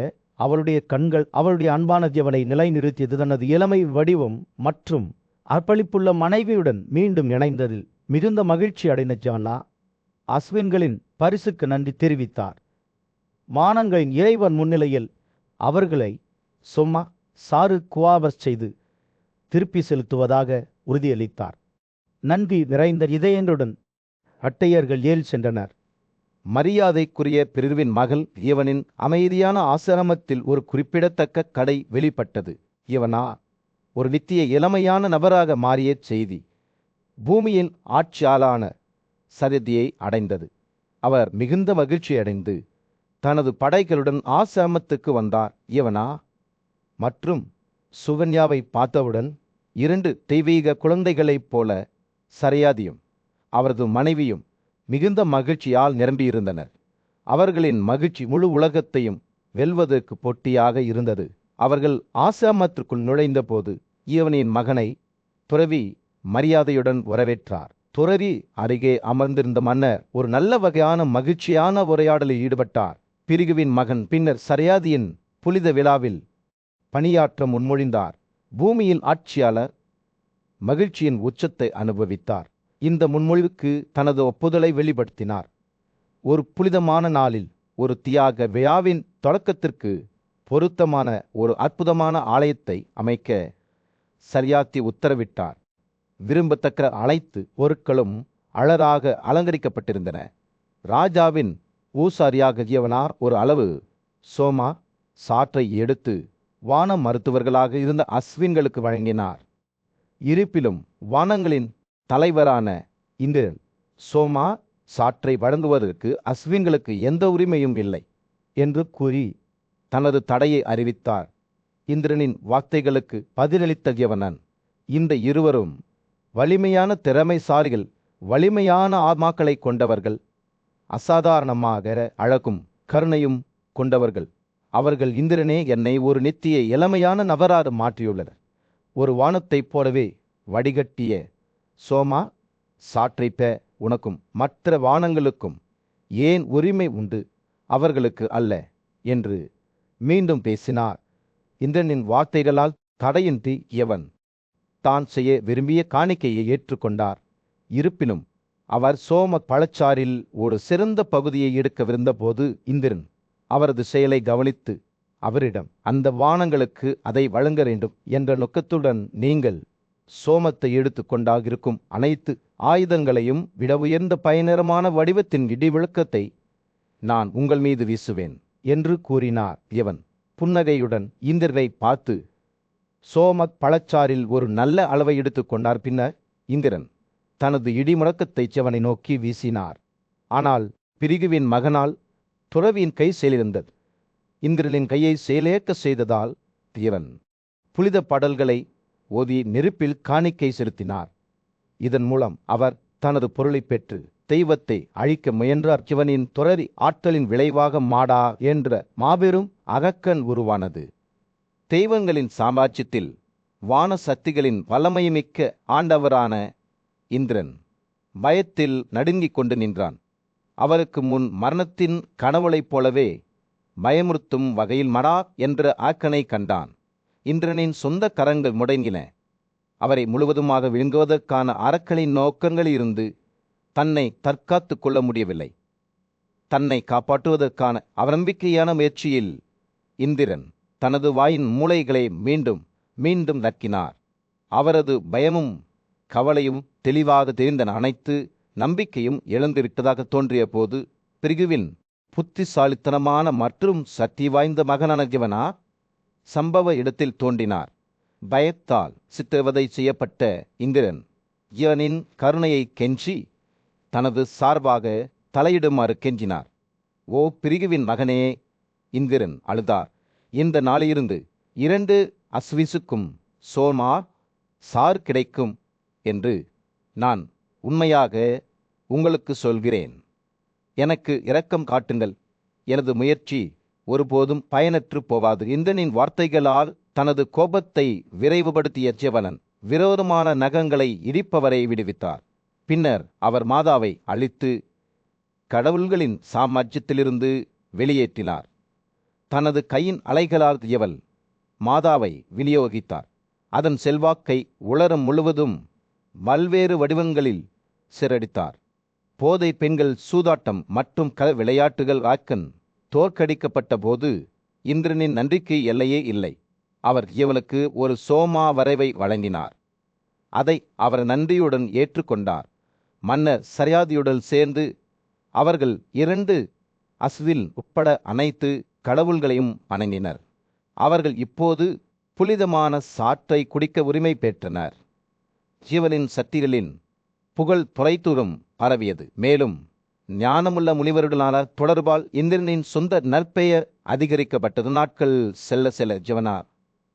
அவளுடைய கண்கள் அவளுடைய அன்பான ஜீவனை நிலைநிறுத்தியது. தனது இளமை வடிவம் மற்றும் அர்ப்பணிப்புள்ள மனைவியுடன் மீண்டும் இணைந்ததில் மிகுந்த மகிழ்ச்சி அடைந்த ஜானா அஸ்வின்களின் பரிசுக்கு நன்றி தெரிவித்தார். வானங்களின் இறைவன் முன்னிலையில் அவர்களை சொம்மா சாறு குவாபஸ் செய்து திருப்பி செலுத்துவதாக உறுதியளித்தார். நன்றி நிறைந்த இதயங்களுடன் அட்டையர்கள் ஏல் சென்றனர். மரியாதைக்குரிய பிரிவின் மகள் இவனின் அமைதியான ஆசிரமத்தில் ஒரு குறிப்பிடத்தக்க கடை வெளிப்பட்டது. இவனா ஒரு நித்திய இளமையான நபராக மாறிய செய்தி பூமியின் ஆட்சியாளான சரதியை அடைந்தது. அவர் மிகுந்த மகிழ்ச்சி அடைந்து தனது படைகளுடன் ஆசிரமத்துக்கு வந்தார். இவனா மற்றும் சுகன்யாவை பார்த்தவுடன் 2 தெய்வீக குழந்தைகளைப் போல சரையாதியும் அவரது மனைவியும் மிகுந்த மகிழ்ச்சியால் நிரம்பியிருந்தனர். அவர்களின் மகிழ்ச்சி முழு உலகத்தையும் வெல்வதற்கு போட்டியாக இருந்தது. அவர்கள் ஆசிரமத்திற்குள் நுழைந்தபோது இவனின் மகனை துறவி மரியாதையுடன் வரவேற்றார். துறவி அருகே அமர்ந்திருந்த மன்னர் ஒரு நல்ல வகையான மகிழ்ச்சியான உரையாடலில் ஈடுபட்டார். பிரிகுவின் மகன் பின்னர் சரையாதியின் புனித விழாவில் பணியாற்ற முன்மொழிந்தார். பூமியில் ஆட்சியாளர் மகிழ்ச்சியின் உச்சத்தை அனுபவித்தார். இந்த முன்மொழிவுக்கு தனது ஒப்புதலை வெளிப்படுத்தினார். ஒரு புனிதமான நாளில் ஒரு தியாக விழாவின் தொடக்கத்திற்கு பொருத்தமான ஒரு அற்புதமான ஆலயத்தை அமைக்க சரையாதி உத்தரவிட்டார். விரும்பத்தக்க அனைத்து பொருட்களும் அழகாக அலங்கரிக்கப்பட்டிருந்தன. ராஜாவின் ஊசாரியாக இவனார் ஒரு அளவு சோமா சாற்றை எடுத்து வான மருத்துவர்களாக இருந்த அஸ்வின்களுக்கு வழங்கினார். இருப்பிலும் வானங்களின் தலைவரான இந்திரன் சோமா சாற்றை வழங்குவதற்கு அஸ்வின்களுக்கு எந்த உரிமையும் இல்லை என்று கூறி தனது தடையை அறிவித்தார். இந்திரனின் வார்த்தைகளுக்கு பதிலளித்த யவனன், இந்த இருவரும் வலிமையான திறமைசாலிகள், வலிமையான ஆத்மாக்களை கொண்டவர்கள், அசாதாரணமாக அழகும் கருணையும் கொண்டவர்கள். அவர்கள் இந்திரனே என்னை ஒரு நித்திய இளமையான நபராக மாற்றியுள்ளனர். ஒரு வானத்தைப் போலவே வடிகட்டிய சோமா சாற்றை பெ உனக்கும் மற்ற வானங்களுக்கும் ஏன் உரிமை உண்டு, அவர்களுக்கு அல்ல என்று மீண்டும் பேசினார். இந்திரனின் வார்த்தைகளால் தடையின்றி யவன் தான் செய்ய விரும்பிய காணிக்கையை ஏற்றுக்கொண்டார். இருப்பினும் அவர் சோம பழச்சாறில் ஒரு சிறந்த பகுதியை எடுக்கவிருந்தபோது இந்திரன் அவரது செயலை கவனித்து அவரிடம் அந்த வானங்களுக்கு அதை வழங்க வேண்டும் என்ற நோக்கத்துடன் நீங்கள் சோமத்தை எடுத்து கொண்டாகிருக்கும் அனைத்து ஆயுதங்களையும் விட உயர்ந்த பயங்கரமான வடிவத்தின் இடிவிழுக்கத்தை நான் உங்கள் மீது வீசுவேன் என்று கூறினார். இவன் புன்னகையுடன் இந்திரனை பார்த்து சோமத் பழச்சாறில் ஒரு நல்ல அளவை எடுத்து கொண்டார். பின்னர் இந்திரன் தனது இடிமுழக்கத்தை சிவனை நோக்கி வீசினார். ஆனால் பிரிகுவின் மகனால் துறவியின் கை செயலிழந்தது. இந்திரனின் கையை செயலேற்க செய்ததால் இவன் புனித பாடல்களை ஓதி நெருப்பில் காணிக்கை செலுத்தினார். இதன் மூலம் அவர் தனது பொருளை பெற்று தெய்வத்தை அழிக்க முயன்றார். சிவனின் துறவி ஆற்றலின் விளைவாக மாடா என்ற மாபெரும் அகக்கண் உருவானது. தெய்வங்களின் சாம்ராஜ்யத்தில் வான சக்திகளின் வல்லமைமிக்க ஆண்டவரான இந்திரன் பயத்தில் நடுங்கிக் கொண்டு நின்றான். அவருக்கு முன் மரணத்தின் கனவுளைப் போலவே பயமுறுத்தும் வகையில் மடா என்ற ஆக்கனை கண்டான். இந்திரனின் சொந்த கரங்கள் முடங்கின. அவரை முழுவதுமாக விழுங்குவதற்கான அரக்கனின் நோக்கங்களிலிருந்து தன்னை தற்காத்து கொள்ள முடியவில்லை. தன்னை காப்பாற்றுவதற்கான அவநம்பிக்கையான முயற்சியில் இந்திரன் தனது வாயின் மூளைகளை மீண்டும் மீண்டும் நக்கினார். அவரது பயமும் கவலையும் தெளிவாக தெரிந்தன. அனைத்து நம்பிக்கையும் இழந்துவிட்டதாக தோன்றிய போது பிரிகுவின் புத்திசாலித்தனமான மற்றும் சக்தி வாய்ந்த மகனான யவனா சம்பவ இடத்தில் தோன்றினார். பயத்தால் சித்திரவதை செய்யப்பட்ட இந்திரன் யவனின் கருணையை கெஞ்சி தனது சார்பாக தலையிடுமாறு கெஞ்சினார். ஓ பிரிகுவின் மகனே, இந்திரன் அழுதார். இந்த நாளிலிருந்து 2 அஸ்விசுக்கும் சோமா சார் கிடைக்கும் என்று நான் உண்மையாக உங்களுக்கு சொல்கிறேன். எனக்கு இரக்கம் காட்டுங்கள். எனது முயற்சி ஒருபோதும் பயனற்று போவாது. இந்திரனின் வார்த்தைகளால் தனது கோபத்தை விரைவுபடுத்திய ஜெவனன் விரோதமான நகங்களை இடிப்பவரை விடுவித்தார். பின்னர் அவர் மாதாவை அழித்து கடவுள்களின் சாம்ராஜ்யத்திலிருந்து வெளியேற்றினார். தனது கையின் அலைகளால் எவள் மாதாவை விநியோகித்தார். அதன் செல்வாக்கை உலகம் முழுவதும் பல்வேறு வடிவங்களில் சிறடித்தார். போதை பெண்கள், சூதாட்டம் மற்றும் விளையாட்டுகள் ஆக்கன் தோற்கடிக்கப்பட்ட போது இந்திரனின் நன்றிக்கு எல்லையே இல்லை. அவர் இவளுக்கு ஒரு சோமா வரைவை வழங்கினார். அதை அவர் நன்றியுடன் ஏற்றுக்கொண்டார். மன்னர் சரியாதியுடன் சேர்ந்து அவர்கள் 2 அஸ்வில் உட்பட அனைத்து கடவுள்களையும் வணங்கினர். அவர்கள் இப்போது புனிதமான சாற்றை குடிக்க உரிமை பெற்றனர். ஜீவனின் சக்திகளின் புகழ் துறைதூரம் பரவியது. மேலும் ஞானமுள்ள முனிவருடனான தொடர்பால் இந்திரனின் சொந்த நற்பெயர் அதிகரிக்கப்பட்டது. நாட்கள் செல்ல செல்ல ஜெவனார்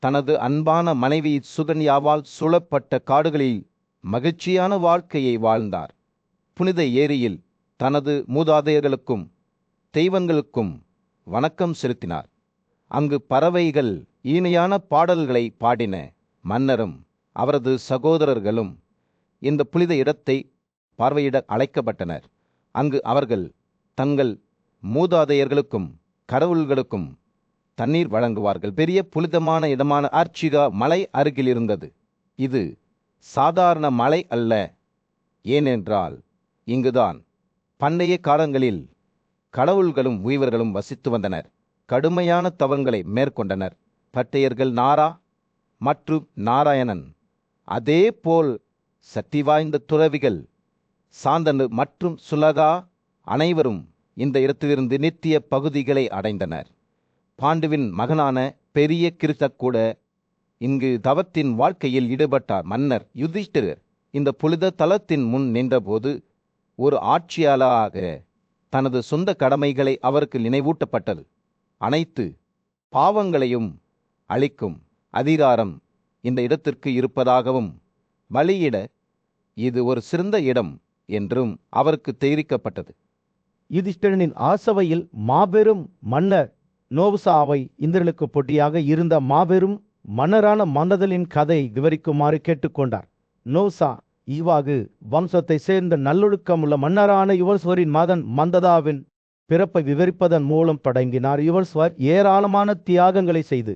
தனது அன்பான மனைவி சுகன்யாவால் சூழப்பட்ட காடுகளில் மகிழ்ச்சியான வாழ்க்கையை வாழ்ந்தார். புனித ஏரியில் தனது மூதாதையர்களுக்கும் தெய்வங்களுக்கும் வணக்கம் செலுத்தினார். அங்கு பறவைகள் இனிமையான பாடல்களை பாடின. மன்னரும் அவரது சகோதரர்களும் இந்த புனித இடத்தை பார்வையிட அழைக்கப்பட்டனர். அங்கு அவர்கள் தங்கள் மூதாதையர்களுக்கும் கடவுள்களுக்கும் தண்ணீர் வழங்குவார்கள். பெரிய புனிதமான இடமான ஆர்ச்சிகா மலை அருகில் இருந்தது. இது சாதாரண மலை அல்ல, ஏனென்றால் இங்குதான் பண்டைய காலங்களில் கடவுள்களும் உயிர்களும் வசித்து வந்தனர். கடுமையான தவங்களை மேற்கொண்டனர். பட்டையர்கள் நாரா மற்றும் நாராயணன், அதே போல் சக்தி வாய்ந்த துறவிகள் சாந்தனு மற்றும் சுலகா அனைவரும் இந்த இடத்திலிருந்து நித்திய பகுதிகளை அடைந்தனர். பாண்டுவின் மகனான பெரிய கிருத்தக் கூட இங்கு தவத்தின் வாழ்க்கையில் ஈடுபட்டார். மன்னர் யுதிஷ்டிரர் இந்த புனித தலத்தின் முன் நின்றபோது ஒரு ஆட்சியாளராக தனது சொந்த கடமைகளை அவருக்கு நினைவூட்டப்பட்டது. அனைத்து பாவங்களையும் அழிக்கும் அதிகாரம் இந்த இடத்திற்கு இருப்பதாகவும் பலியிட இது ஒரு சிறந்த இடம் என்றும் அவருக்கு தெரிவிக்கப்பட்டது. யுதிஷ்டிரனின் ஆசவையில் மாபெரும் மன்னர் நோவுசாவை இந்திரனுக்கு போட்டியாக இருந்த மாபெரும் மன்னரான மந்ததலின் கதை விவரிக்குமாறு கேட்டுக்கொண்டார். நோவுசா ஈவாகு வம்சத்தை சேர்ந்த நல்லொழுக்கமுள்ள மன்னரான யுவல்ஸ்வரின் மகன் மந்ததாவின் பிறப்பை விவரிப்பதன் மூலம் தொடங்கினார். யுவல்ஸ்வர் ஏராளமான தியாகங்களை செய்து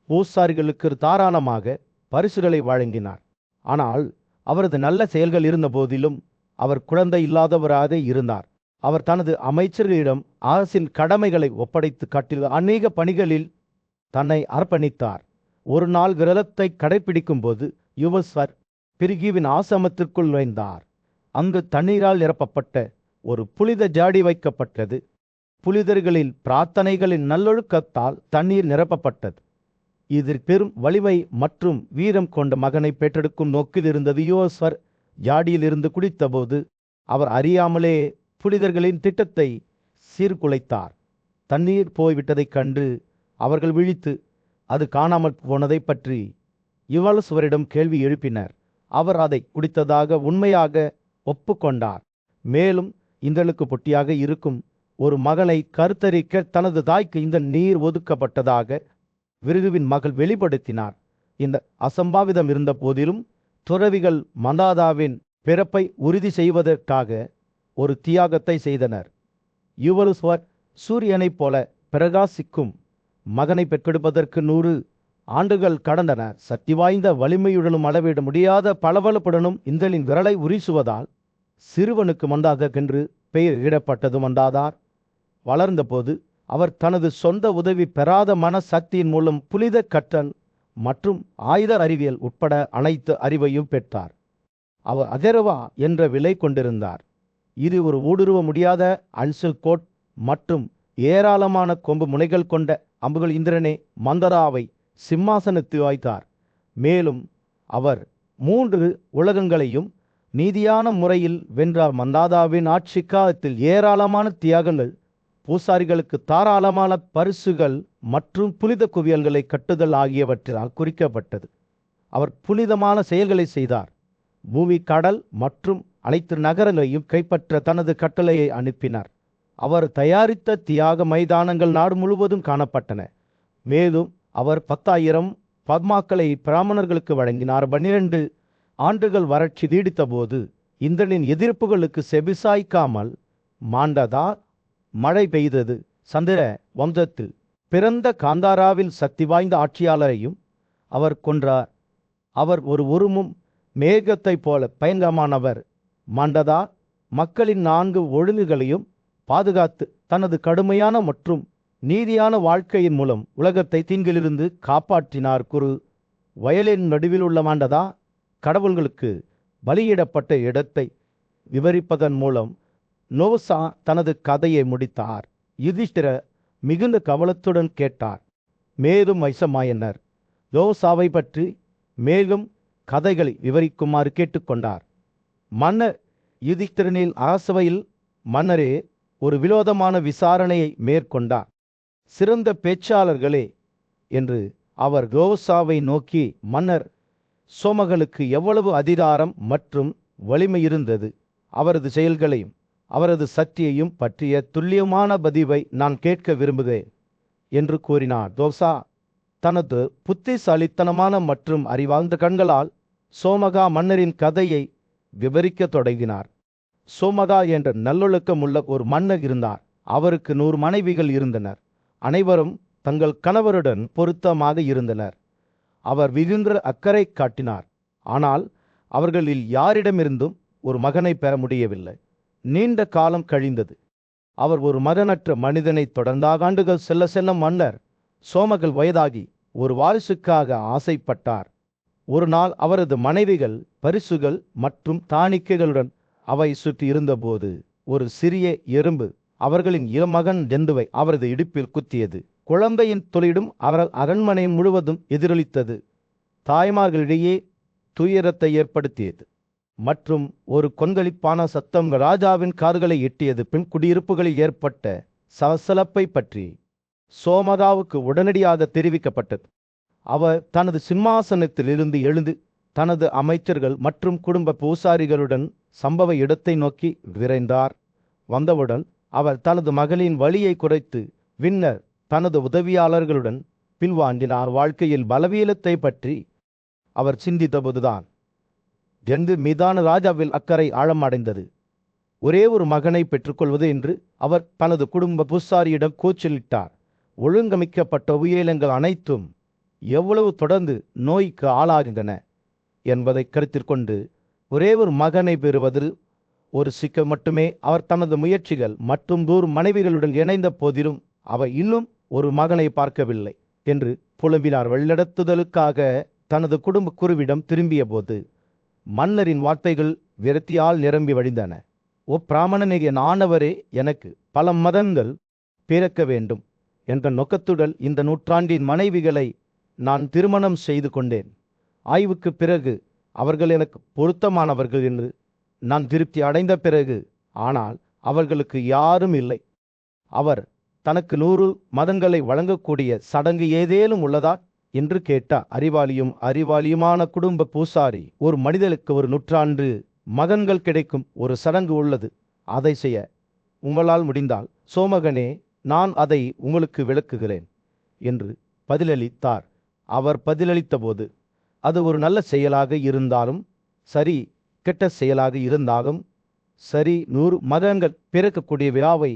பூசாரிகளுக்கு தாராளமாக பரிசுகளை வழங்கினார். ஆனால் அவரது நல்ல செயல்கள் இருந்த போதிலும் அவர் குழந்தை இல்லாதவராக இருந்தார். அவர் தனது அமைச்சர்களிடம் அரசின் கடமைகளை ஒப்படைத்து காட்டில் அநேக பணிகளில் தன்னை அர்ப்பணித்தார். ஒரு நாள் விரதத்தை கடைபிடிக்கும் போது யுவல்ஸ்வர் பிரிகிவின் ஆசிரமத்திற்குள் நுழைந்தார். அங்கு தண்ணீரால் நிரப்பப்பட்ட ஒரு புனித ஜாடி வைக்கப்பட்டது. புனிதர்களின் பிரார்த்தனைகளின் நல்லொழுக்கத்தால் தண்ணீர் நிரப்பப்பட்டது. இதில் பெரும் வலிமை மற்றும் வீரம் கொண்ட மகனை பெற்றெடுக்கும் நோக்கில் இருந்தது. யுவல்ஸ்வர் ஜாடியிலிருந்து குடித்தபோது அவர் அறியாமலே புனிதர்களின் திட்டத்தை சீர்குலைத்தார். தண்ணீர் போய்விட்டதைக் கண்டு அவர்கள் விழித்து அது காணாமல் போனதை பற்றி யுவல்ஸ்வரிடம் கேள்வி எழுப்பினர். அவர் அதை குடித்ததாக உண்மையாக ஒப்புக்கொண்டார். மேலும் இந்திரனுக்கு பொட்டியாக இருக்கும் ஒரு மகனை கருத்தரிக்க தனது தாய்க்கு இந்த நீர் ஒதுக்கப்பட்டதாக விருகுவின் மகள் வெளிப்படுத்தினார். இந்த அசம்பாவிதம் இருந்த போதிலும் துறவிகள் மந்தாதாவின் பிறப்பை உறுதி செய்வதற்காக ஒரு தியாகத்தை செய்தனர். யுவல்ஸ்வர் சூரியனைப் போல பிரகாசிக்கும் மகனை பெற்றெடுப்பதற்கு 100 ஆண்டுகள் கடந்தன. சக்தி வாய்ந்த வலிமையுடனும் அளவிட முடியாத பளபளப்புடனும் இந்திரனின் விரலை உரிசுவதால் சிறுவனுக்கு மந்தாதகென்று பெயர் இடப்பட்டது. மந்தாதார் வளர்ந்தபோது அவர் தனது சொந்த உதவி பெறாத மனசக்தியின் மூலம் புனித கற்றல் மற்றும் ஆயுத அறிவியல் உட்பட அனைத்து அறிவையும் பெற்றார். அவர் அதர்வா என்ற விலை கொண்டிருந்தார். இது ஒரு ஊடுருவ முடியாத அன்சல் கோட் மற்றும் ஏராளமான கொம்பு முனைகள் கொண்ட அம்புகள். இந்திரனே மந்தராவை சிம்மாசனத்தில் வைத்தார். மேலும் அவர் 3 உலகங்களையும் நீதியான முறையில் வென்றார். மந்தாதாவின் ஆட்சி காலத்தில் ஏராளமான தியாகங்கள், பூசாரிகளுக்கு தாராளமான பரிசுகள் மற்றும் புனித குவியல்களை கட்டுதல் ஆகியவற்றால் குறிக்கப்பட்டது. அவர் புனிதமான செயல்களை செய்தார். பூமி, கடல் மற்றும் அனைத்து நகரங்களையும் கைப்பற்ற தனது கட்டளையை அனுப்பினார். அவர் தயாரித்த தியாக மைதானங்கள் நாடு முழுவதும் காணப்பட்டன. மேலும் அவர் 10,000 பத்மாக்களை பிராமணர்களுக்கு வழங்கினார். 12 ஆண்டுகள் வறட்சி நீடித்தபோது இந்திரனின் எதிர்ப்புகளுக்கு செவிசாய்க்காமல் மாண்டதார் மழை பெய்தது. சந்திர வம்சத்தில் பிறந்த காந்தாராவில் சக்தி வாய்ந்த ஆட்சியாளரையும் அவர் கொன்றார். அவர் ஒரு உருமும் மேகத்தைப் போல பயங்கரமானவர். மாண்டதார் மக்களின் 4 ஒழுங்குகளையும் பாதுகாத்து தனது கடுமையான மற்றும் நீதியான வாழ்க்கையின் மூலம் உலகத்தை தீங்கிலிருந்து காப்பாற்றினார். குரு வயலின் நடுவில் உள்ள மாண்டதா கடவுள்களுக்கு பலியிடப்பட்ட இடத்தை விவரிப்பதன் மூலம் நோசா தனது கதையை முடித்தார். யுதிஷ்டிர மிகுந்த கவலத்துடன் கேட்டார். மேலும் வைசமாயனர் நோசாவை பற்றி மேலும் கதைகளை விவரிக்குமாறு கேட்டுக்கொண்டார். மன்னர் யுதிஷ்டிரனில் அரசவையில் மன்னரே ஒரு வினோதமான விசாரணையை மேற்கொண்டார். சிறந்த பேச்சாளர்களே என்று அவர் நோசாவை நோக்கி, மன்னர் சோமகனுக்கு எவ்வளவு அதிகாரம் மற்றும் வலிமை இருந்தது, அவரது செயல்களையும் அவரது சக்தியையும் பற்றிய துல்லியமான பதிவை நான் கேட்க விரும்புகிறேன் என்று கூறினார். நோசா தனது புத்திசாலித்தனமான மற்றும் அறிவார்ந்த கண்களால் சோமகா மன்னரின் கதையை விவரிக்கத் தொடங்கினார். சோமகா என்ற நல்லொழுக்கம் உள்ள ஒரு மன்னர் இருந்தார். அவருக்கு 100 மனைவிகள் இருந்தனர். அனைவரும் தங்கள் கணவருடன் பொருத்தமாக இருந்தனர். அவர் மிகுந்த அக்கறை காட்டினார். ஆனால் அவர்களில் யாரிடமிருந்தும் ஒரு மகனை பெற முடியவில்லை. நீண்ட காலம் கழிந்தது. அவர் ஒரு மகனற்ற மனிதனை தொடர்ந்தாக ஆண்டுகள் செல்ல செல்ல மன்னர் சோமகல் வயதாகி ஒரு வாரிசுக்காக ஆசைப்பட்டார். ஒரு நாள் அவரது மனைவிகள் பரிசுகள் மற்றும் தானிக்கைகளுடன் அவை சுற்றி இருந்தபோது ஒரு சிறிய எறும்பு அவர்களின் இளமகன் ஜந்துவை அவரது இடுப்பில் குத்தியது. குழந்தையின் தொழிலும் அவர் அரண்மனை முழுவதும் எதிரொலித்தது. தாய்மார்களிடையே துயரத்தை ஏற்படுத்தியது மற்றும் ஒரு கொந்தளிப்பான சத்தம் ராஜாவின் காதுகளை எட்டியது. பின் குடியிருப்புகளில் ஏற்பட்ட சலசலப்பை பற்றி சோமகாவுக்கு உடனடியாக தெரிவிக்கப்பட்டது. அவர் தனது சிம்மாசனத்தில் இருந்து எழுந்து தனது அமைச்சர்கள் மற்றும் குடும்ப பூசாரிகளுடன் சம்பவ இடத்தை நோக்கி விரைந்தார். வந்தவுடன் அவர் தனது மகளின் வலியை குறைத்து பின்னர் தனது உதவியாளர்களுடன் பின்வாங்கினார். வாழ்க்கையில் பலவீனத்தை பற்றி அவர் சிந்தித்தபோதுதான் ஜந்து மீதான ராஜாவில் அக்கறை ஆழமடைந்தது. ஒரே ஒரு மகனை பெற்றுக்கொள்வது என்று அவர் தனது குடும்ப பூசாரியிடம் கூச்சலிட்டார். ஒழுங்கமைக்கப்பட்ட உயிரினங்கள் அனைத்தும் எவ்வளவு தொடர்ந்து நோய்க்கு ஆளாகின்றன என்பதை கருத்தில் கொண்டு ஒரே ஒரு மகனை பெறுவது ஒரு சிக்கல் மட்டுமே. அவர் தனது முயற்சிகள் மற்றும் 100 மனைவிகளுடன் இணைந்த போதிலும் அவர் இன்னும் ஒரு மகனை பார்க்கவில்லை என்று புலம்பினார். வழிநடத்துதலுக்காக தனது குடும்ப குருவிடம் திரும்பிய போது மன்னரின் வார்த்தைகள் விரக்தியால் நிரம்பி வழிந்தன. ஓ பிராமணனிய ஆனவரே, எனக்கு பல மதங்கள் பிறக்க வேண்டும் என்ற நோக்கத்துடன் இந்த நூற்றாண்டின் மனைவிகளை நான் திருமணம் செய்து கொண்டேன். ஆய்வுக்கு பிறகு அவர்கள் எனக்கு பொருத்தமானவர்கள் என்று நான் திருப்தி அடைந்த பிறகு, ஆனால் அவர்களுக்கு யாரும் இல்லை. அவர் தனக்கு 100 மதங்களை வழங்கக்கூடிய சடங்கு ஏதேனும் உள்ளதா என்று கேட்டார். அறிவாளியுமான குடும்ப பூசாரி, ஒரு மனிதனுக்கு ஒரு 100 மகன்கள் கிடைக்கும் ஒரு சடங்கு உள்ளது. அதை செய்ய உங்களால் முடிந்தால் சோமகனே, நான் அதை உங்களுக்கு விளக்குகிறேன் என்று பதிலளித்தார். அவர் பதிலளித்த போது, அது ஒரு நல்ல செயலாக இருந்தாலும் சரி, கெட்ட செயலாக இருந்தாலும் சரி, 100 மகன்கள் பிறக்கக்கூடிய விழாவை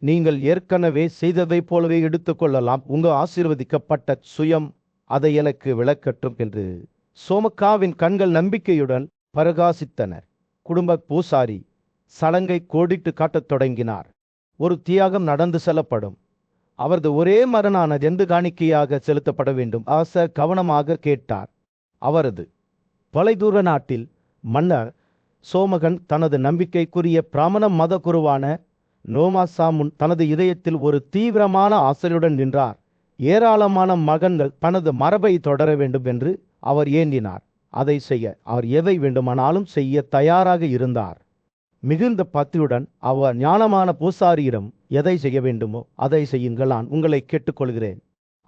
நீங்கள் ஏற்கனவே செய்ததைப் போலவே எடுத்துக்கொள்ளலாம். உங்கள் ஆசீர்வதிக்கப்பட்ட சுயம் அதை எனக்கு விளக்கட்டும் என்று சோமகாவின் கண்கள் நம்பிக்கையுடன் பிரகாசித்தன. குடும்ப பூசாரி சடங்கை கோடிட்டு காட்டத் தொடங்கினார். ஒரு தியாகம் நடந்து செல்லப்படும். அவரது ஒரே மகனான ஜந்து காணிக்கையாக செலுத்தப்பட வேண்டும். அரசர் கவனமாக கேட்டார். அவரது தொலைதூர நாட்டில் மன்னர் சோமகன் தனது நம்பிக்கைக்குரிய பிராமண மத குருவான நோமாசா முன் தனது இதயத்தில் ஒரு தீவிரமான ஆசையுடன் நின்றார். ஏராளமான மகன்கள் தனது மரபை தொடர வேண்டும் என்று அவர் ஏந்தினார். அதை செய்ய அவர் எதை வேண்டுமானாலும் செய்ய தயாராக இருந்தார். மிகுந்த பக்தியுடன் அவர் ஞானமான பூசாரியிடம் எதை செய்ய வேண்டுமோ அதை செய்யுங்கள், நான் உங்களை கேட்டுக்கொள்கிறேன்.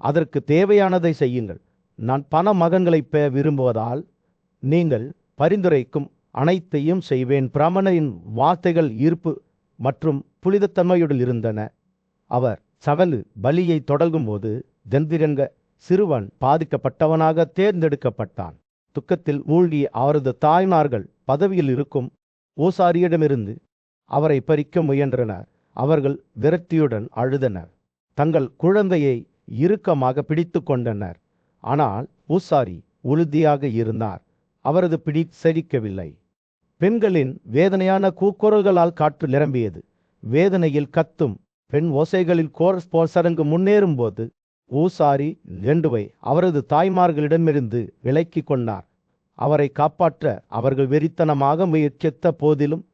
அதற்கு தேவையானதை செய்யுங்கள். நான் பல மகன்களை பெற விரும்புவதால் நீங்கள் பரிந்துரைக்கும் அனைத்தையும் செய்வேன். பிராமணரின் வார்த்தைகள் ஈர்ப்பு மற்றும் புனிதத்தன்மையுடன் இருந்தன. அவர் சடங்கு பலியை தொடங்கும் போது ஜந்திரங்க சிறுவன் பாதிக்கப்பட்டவனாக தேர்ந்தெடுக்கப்பட்டான். துக்கத்தில் மூழ்கிய அவரது தாய்மார்கள் பதவியில் இருக்கும் ஓசாரியிடமிருந்து அவரை பறிக்க முயன்றனர். அவர்கள் விரக்தியுடன் அழுதனர். தங்கள் குழந்தையை இறுக்கமாக பிடித்து கொண்டனர். ஆனால் ஊசாரி உறுதியாக இருந்தார். அவரது பிடி செழிக்கவில்லை. பெண்களின் வேதனையான கூக்குரல்களால் காற்று நிரம்பியது. வேதனையில் கத்தும் பெண் ஓசைகளில் கோரஸ் போல் சடங்கு முன்னேறும் போது ஊசாரி கெண்டுவை அவரது தாய்மார்களிடமிருந்து விலக்கி கொண்டார். அவரை காப்பாற்ற அவர்கள் வெறித்தனமாக முயற்சித்த போதிலும்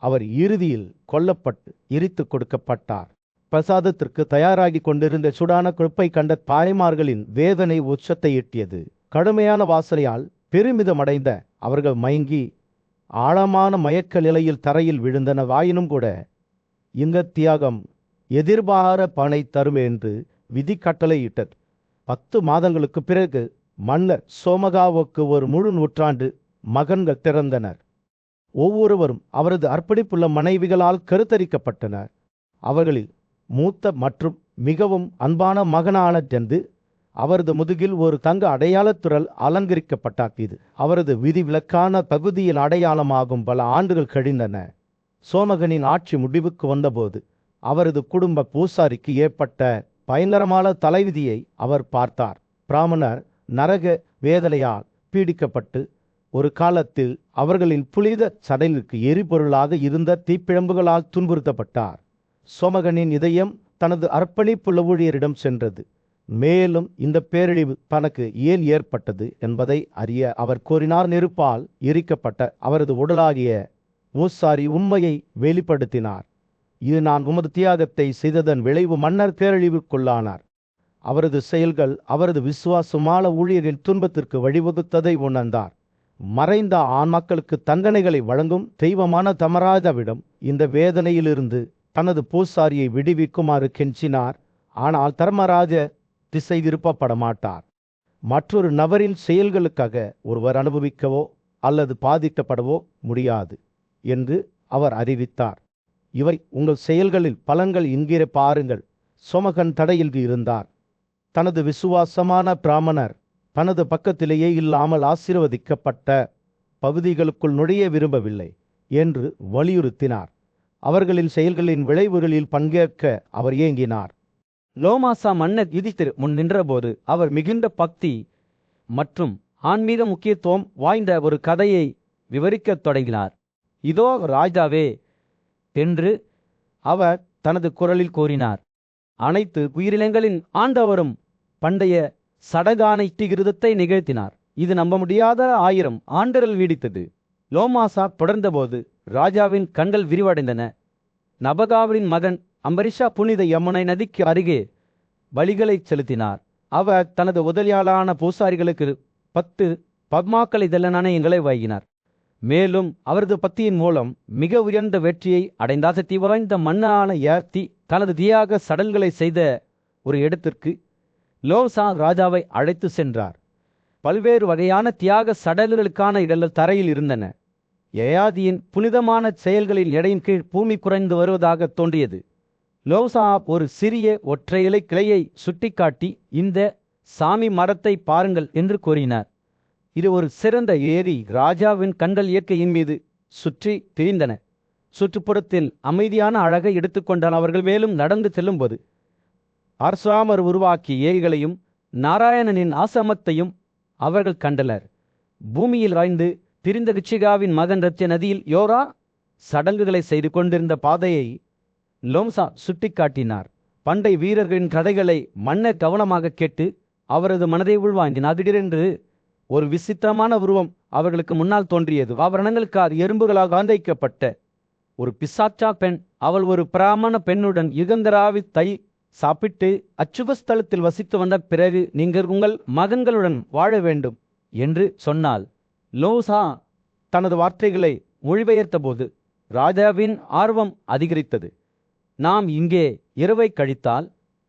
அவர் இறுதியில் கொல்லப்பட்டு எரித்து கொடுக்கப்பட்டார். பிரசாதத்திற்கு தயாராகி கொண்டிருந்த சுடான கொழுப்பை கண்ட தாய்மார்களின் வேதனை உச்சத்தை எட்டியது. கடுமையான வாசனையால் பெருமிதமடைந்த அவர்கள் மயங்கி ஆழமான மயக்க நிலையில் தரையில் விழுந்தனவாயினும் கூட இந்த தியாகம் எதிர்பார பணை தரும் என்று விதி கட்டளையிட்டது. 10 மாதங்களுக்கு பிறகு மன்னர் சோமகாவுக்கு ஒரு முழு நூற்றாண்டு மகன்கள் பிறந்தனர். ஒவ்வொருவரும் அவரது அர்ப்பணிப்புள்ள மனைவிகளால் கருத்தரிக்கப்பட்டனர். அவர்களில் மூத்த மற்றும் மிகவும் அன்பான மகனான ஜந்து அவரது முதுகில் ஒரு தங்க அடையாளத்துறல் அலங்கரிக்கப்பட்டார். இது அவரது விதிவிலக்கான பகுதியின் அடையாளமாகும். பல ஆண்டுகள் கழிந்தன. சோமகனின் ஆட்சி முடிவுக்கு வந்தபோது அவரது குடும்ப பூசாரிக்கு ஏற்பட்ட பயங்கரமான தலைவிதியை அவர் பார்த்தார். பிராமணர் நரக வேதனையால் பீடிக்கப்பட்டு ஒரு காலத்தில் அவர்களின் புனித சடலுக்கு எரிபொருளாக இருந்த தீப்பிழம்புகளால் துன்புறுத்தப்பட்டார். சோமகனின் இதயம் தனது அர்ப்பணிப்புள்ள ஊழியரிடம் சென்றது. மேலும் இந்த பேரழிவு தனக்கு ஏன் ஏற்பட்டது என்பதை அறிய அவர் கோரினார். நெருப்பால் எரிக்கப்பட்ட அவரது உடலாகிய ஊசாரி உண்மையை வெளிப்படுத்தினார். இது நான் உமது தியாகத்தை செய்ததன் விளைவு. மன்னர் பேரழிவுக்குள்ளானார். அவரது செயல்கள் அவரது விசுவாசமான ஊழியரின் துன்பத்திற்கு வழிவகுத்ததை உணர்ந்தார். மறைந்த ஆண்மக்களுக்கு தண்டனைகளை வழங்கும் தெய்வமான தமராஜாவிடம் இந்த வேதனையிலிருந்து தனது பூசாரியை விடுவிக்குமாறு கெஞ்சினார். ஆனால் தர்மராஜ திசை திருப்பப்பட மாட்டார். மற்றொரு நபரின் செயல்களுக்காக ஒருவர் அனுபவிக்கவோ அல்லது பாதிக்கப்படவோ முடியாது என்று அவர் அறிவித்தார். இவை உங்கள் செயல்களில் பலன்கள் என்கிற பாருங்கள். சோமகன் தடையில் இருந்தார். தனது விசுவாசமான பிராமணர் தனது பக்கத்திலேயே இல்லாமல் ஆசீர்வதிக்கப்பட்ட பகுதிகளுக்குள் நுழைய விரும்பவில்லை என்று வலியுறுத்தினார். அவர்களின் செயல்களின் விளைவுகளில் பங்கேற்க அவர் ஏங்கினார். லோமாசா மன்னர் யுதித்திரு முன் நின்றபோது அவர் மிகுந்த பக்தி மற்றும் ஆன்மீக முக்கியத்துவம் வாய்ந்த ஒரு கதையை விவரிக்கத் தொடங்கினார். இதோ ராஜாவே என்று அவர் தனது குரலில் கூறினார். அனைத்து உயிரினங்களின் ஆண்டவரும் பண்டைய சடகான இட்டிகிருதத்தை நிகழ்த்தினார். இது நம்ப முடியாத 1000 ஆண்டுகள் நீடித்தது. லோமாசா தொடர்ந்தபோது ராஜாவின் கண்கள் விரிவடைந்தன. நபகாவின் மகன் அம்பரிஷா புனித யமுனை நதிக்கு அருகே பலிகளை செலுத்தினார். அவர் தனது உதவியாளரான பூசாரிகளுக்கு 10 பத்மாக்களை இதழ நாணயங்களை வழங்கினார். மேலும் அவரது பக்தியின் மூலம் மிக உயர்ந்த வெற்றியை அடைந்த சக்தி வாய்ந்த மன்னரான யார்த்தி தனது தியாக சடல்களை செய்த ஒரு இடத்திற்கு லோசா ராஜாவை அழைத்து சென்றார். பல்வேறு வகையான தியாக சடல்களுக்கான இடங்கள் தரையில் இருந்தன. யயாதியின் புனிதமான செயல்களின் எடையின் கீழ் பூமி குறைந்து வருவதாக தோன்றியது. லோசா ஒரு சிறிய ஒற்றை இலை கிளையை சுட்டிக்காட்டி இந்த சாமி மரத்தை பாருங்கள் என்று கூறினார். இது ஒரு சிறந்த ஏரி. ராஜாவின் கண்கள் இயற்கையின் மீது சுற்றி திரிந்தன. சுற்றுப்புறத்தில் அமைதியான அழகை எடுத்துக்கொண்டால் அவர்கள் மேலும் நடந்து செல்லும்போது அரசாமர் உருவாக்கிய ஏரிகளையும் நாராயணனின் ஆசிரமத்தையும் அவர்கள் கண்டனர். பூமியில் வாய்ந்து திரிந்த கிச்சிகாவின் மகன் ரத்திய நதியில் யோரா சடங்குகளை செய்து கொண்டிருந்த பாதையை லோம்சா சுட்டிக்காட்டினார். பண்டை வீரர்களின் கதைகளை மன்னர் கவனமாக கேட்டு அவரது மனதை உள்வாங்கினார். திடீரென்று ஒரு விசித்திரமான உருவம் அவர்களுக்கு முன்னால் தோன்றியது. ஆபரணங்களுக்காக எறும்புகளாக ஆந்தைக்கப்பட்ட ஒரு பிசாச்சா பெண். அவள் ஒரு பிராமண பெண்ணுடன் யுகந்தராவி தை சாப்பிட்டு அச்சுபஸ்தலத்தில் வசித்து வந்த பிறகு நீங்கள் உங்கள் மகன்களுடன் வாழ வேண்டும் என்று சொன்னாள். லோசா தனது வார்த்தைகளை மொழிபெயர்த்த போது ராஜாவின் ஆர்வம் அதிகரித்தது. நாம் இங்கே இரவை கழித்தால்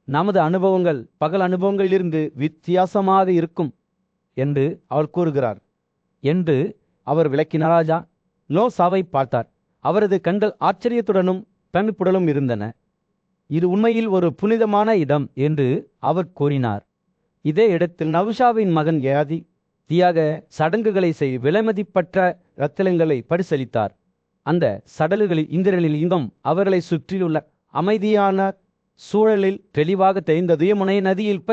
நமது அனுபவங்கள் பகல் அனுபவங்களிலிருந்து வித்தியாசமாக இருக்கும் என்று அவர் கூறுகிறார் என்று அவர் விளக்கினார். ராஜா லோசாவை பார்த்தார். அவரது கண்கள் ஆச்சரியத்துடனும் பிரமிப்புடனும் இருந்தன. இது உண்மையில் ஒரு புனிதமான இடம் என்று அவர் கூறினார். இதே இடத்தில் நவுஷாவின் மகன் யாதி தியாக சடங்குகளை செய் விலைமதிப்பற்ற இரத்தினங்களை பரிசளித்தார். அந்த சடலுகளில் இந்திரனின் இன்பம் அவர்களை சுற்றியுள்ள அமைதியான சூழலில் தெளிவாக தெரிந்தது. யமுனை நதியில்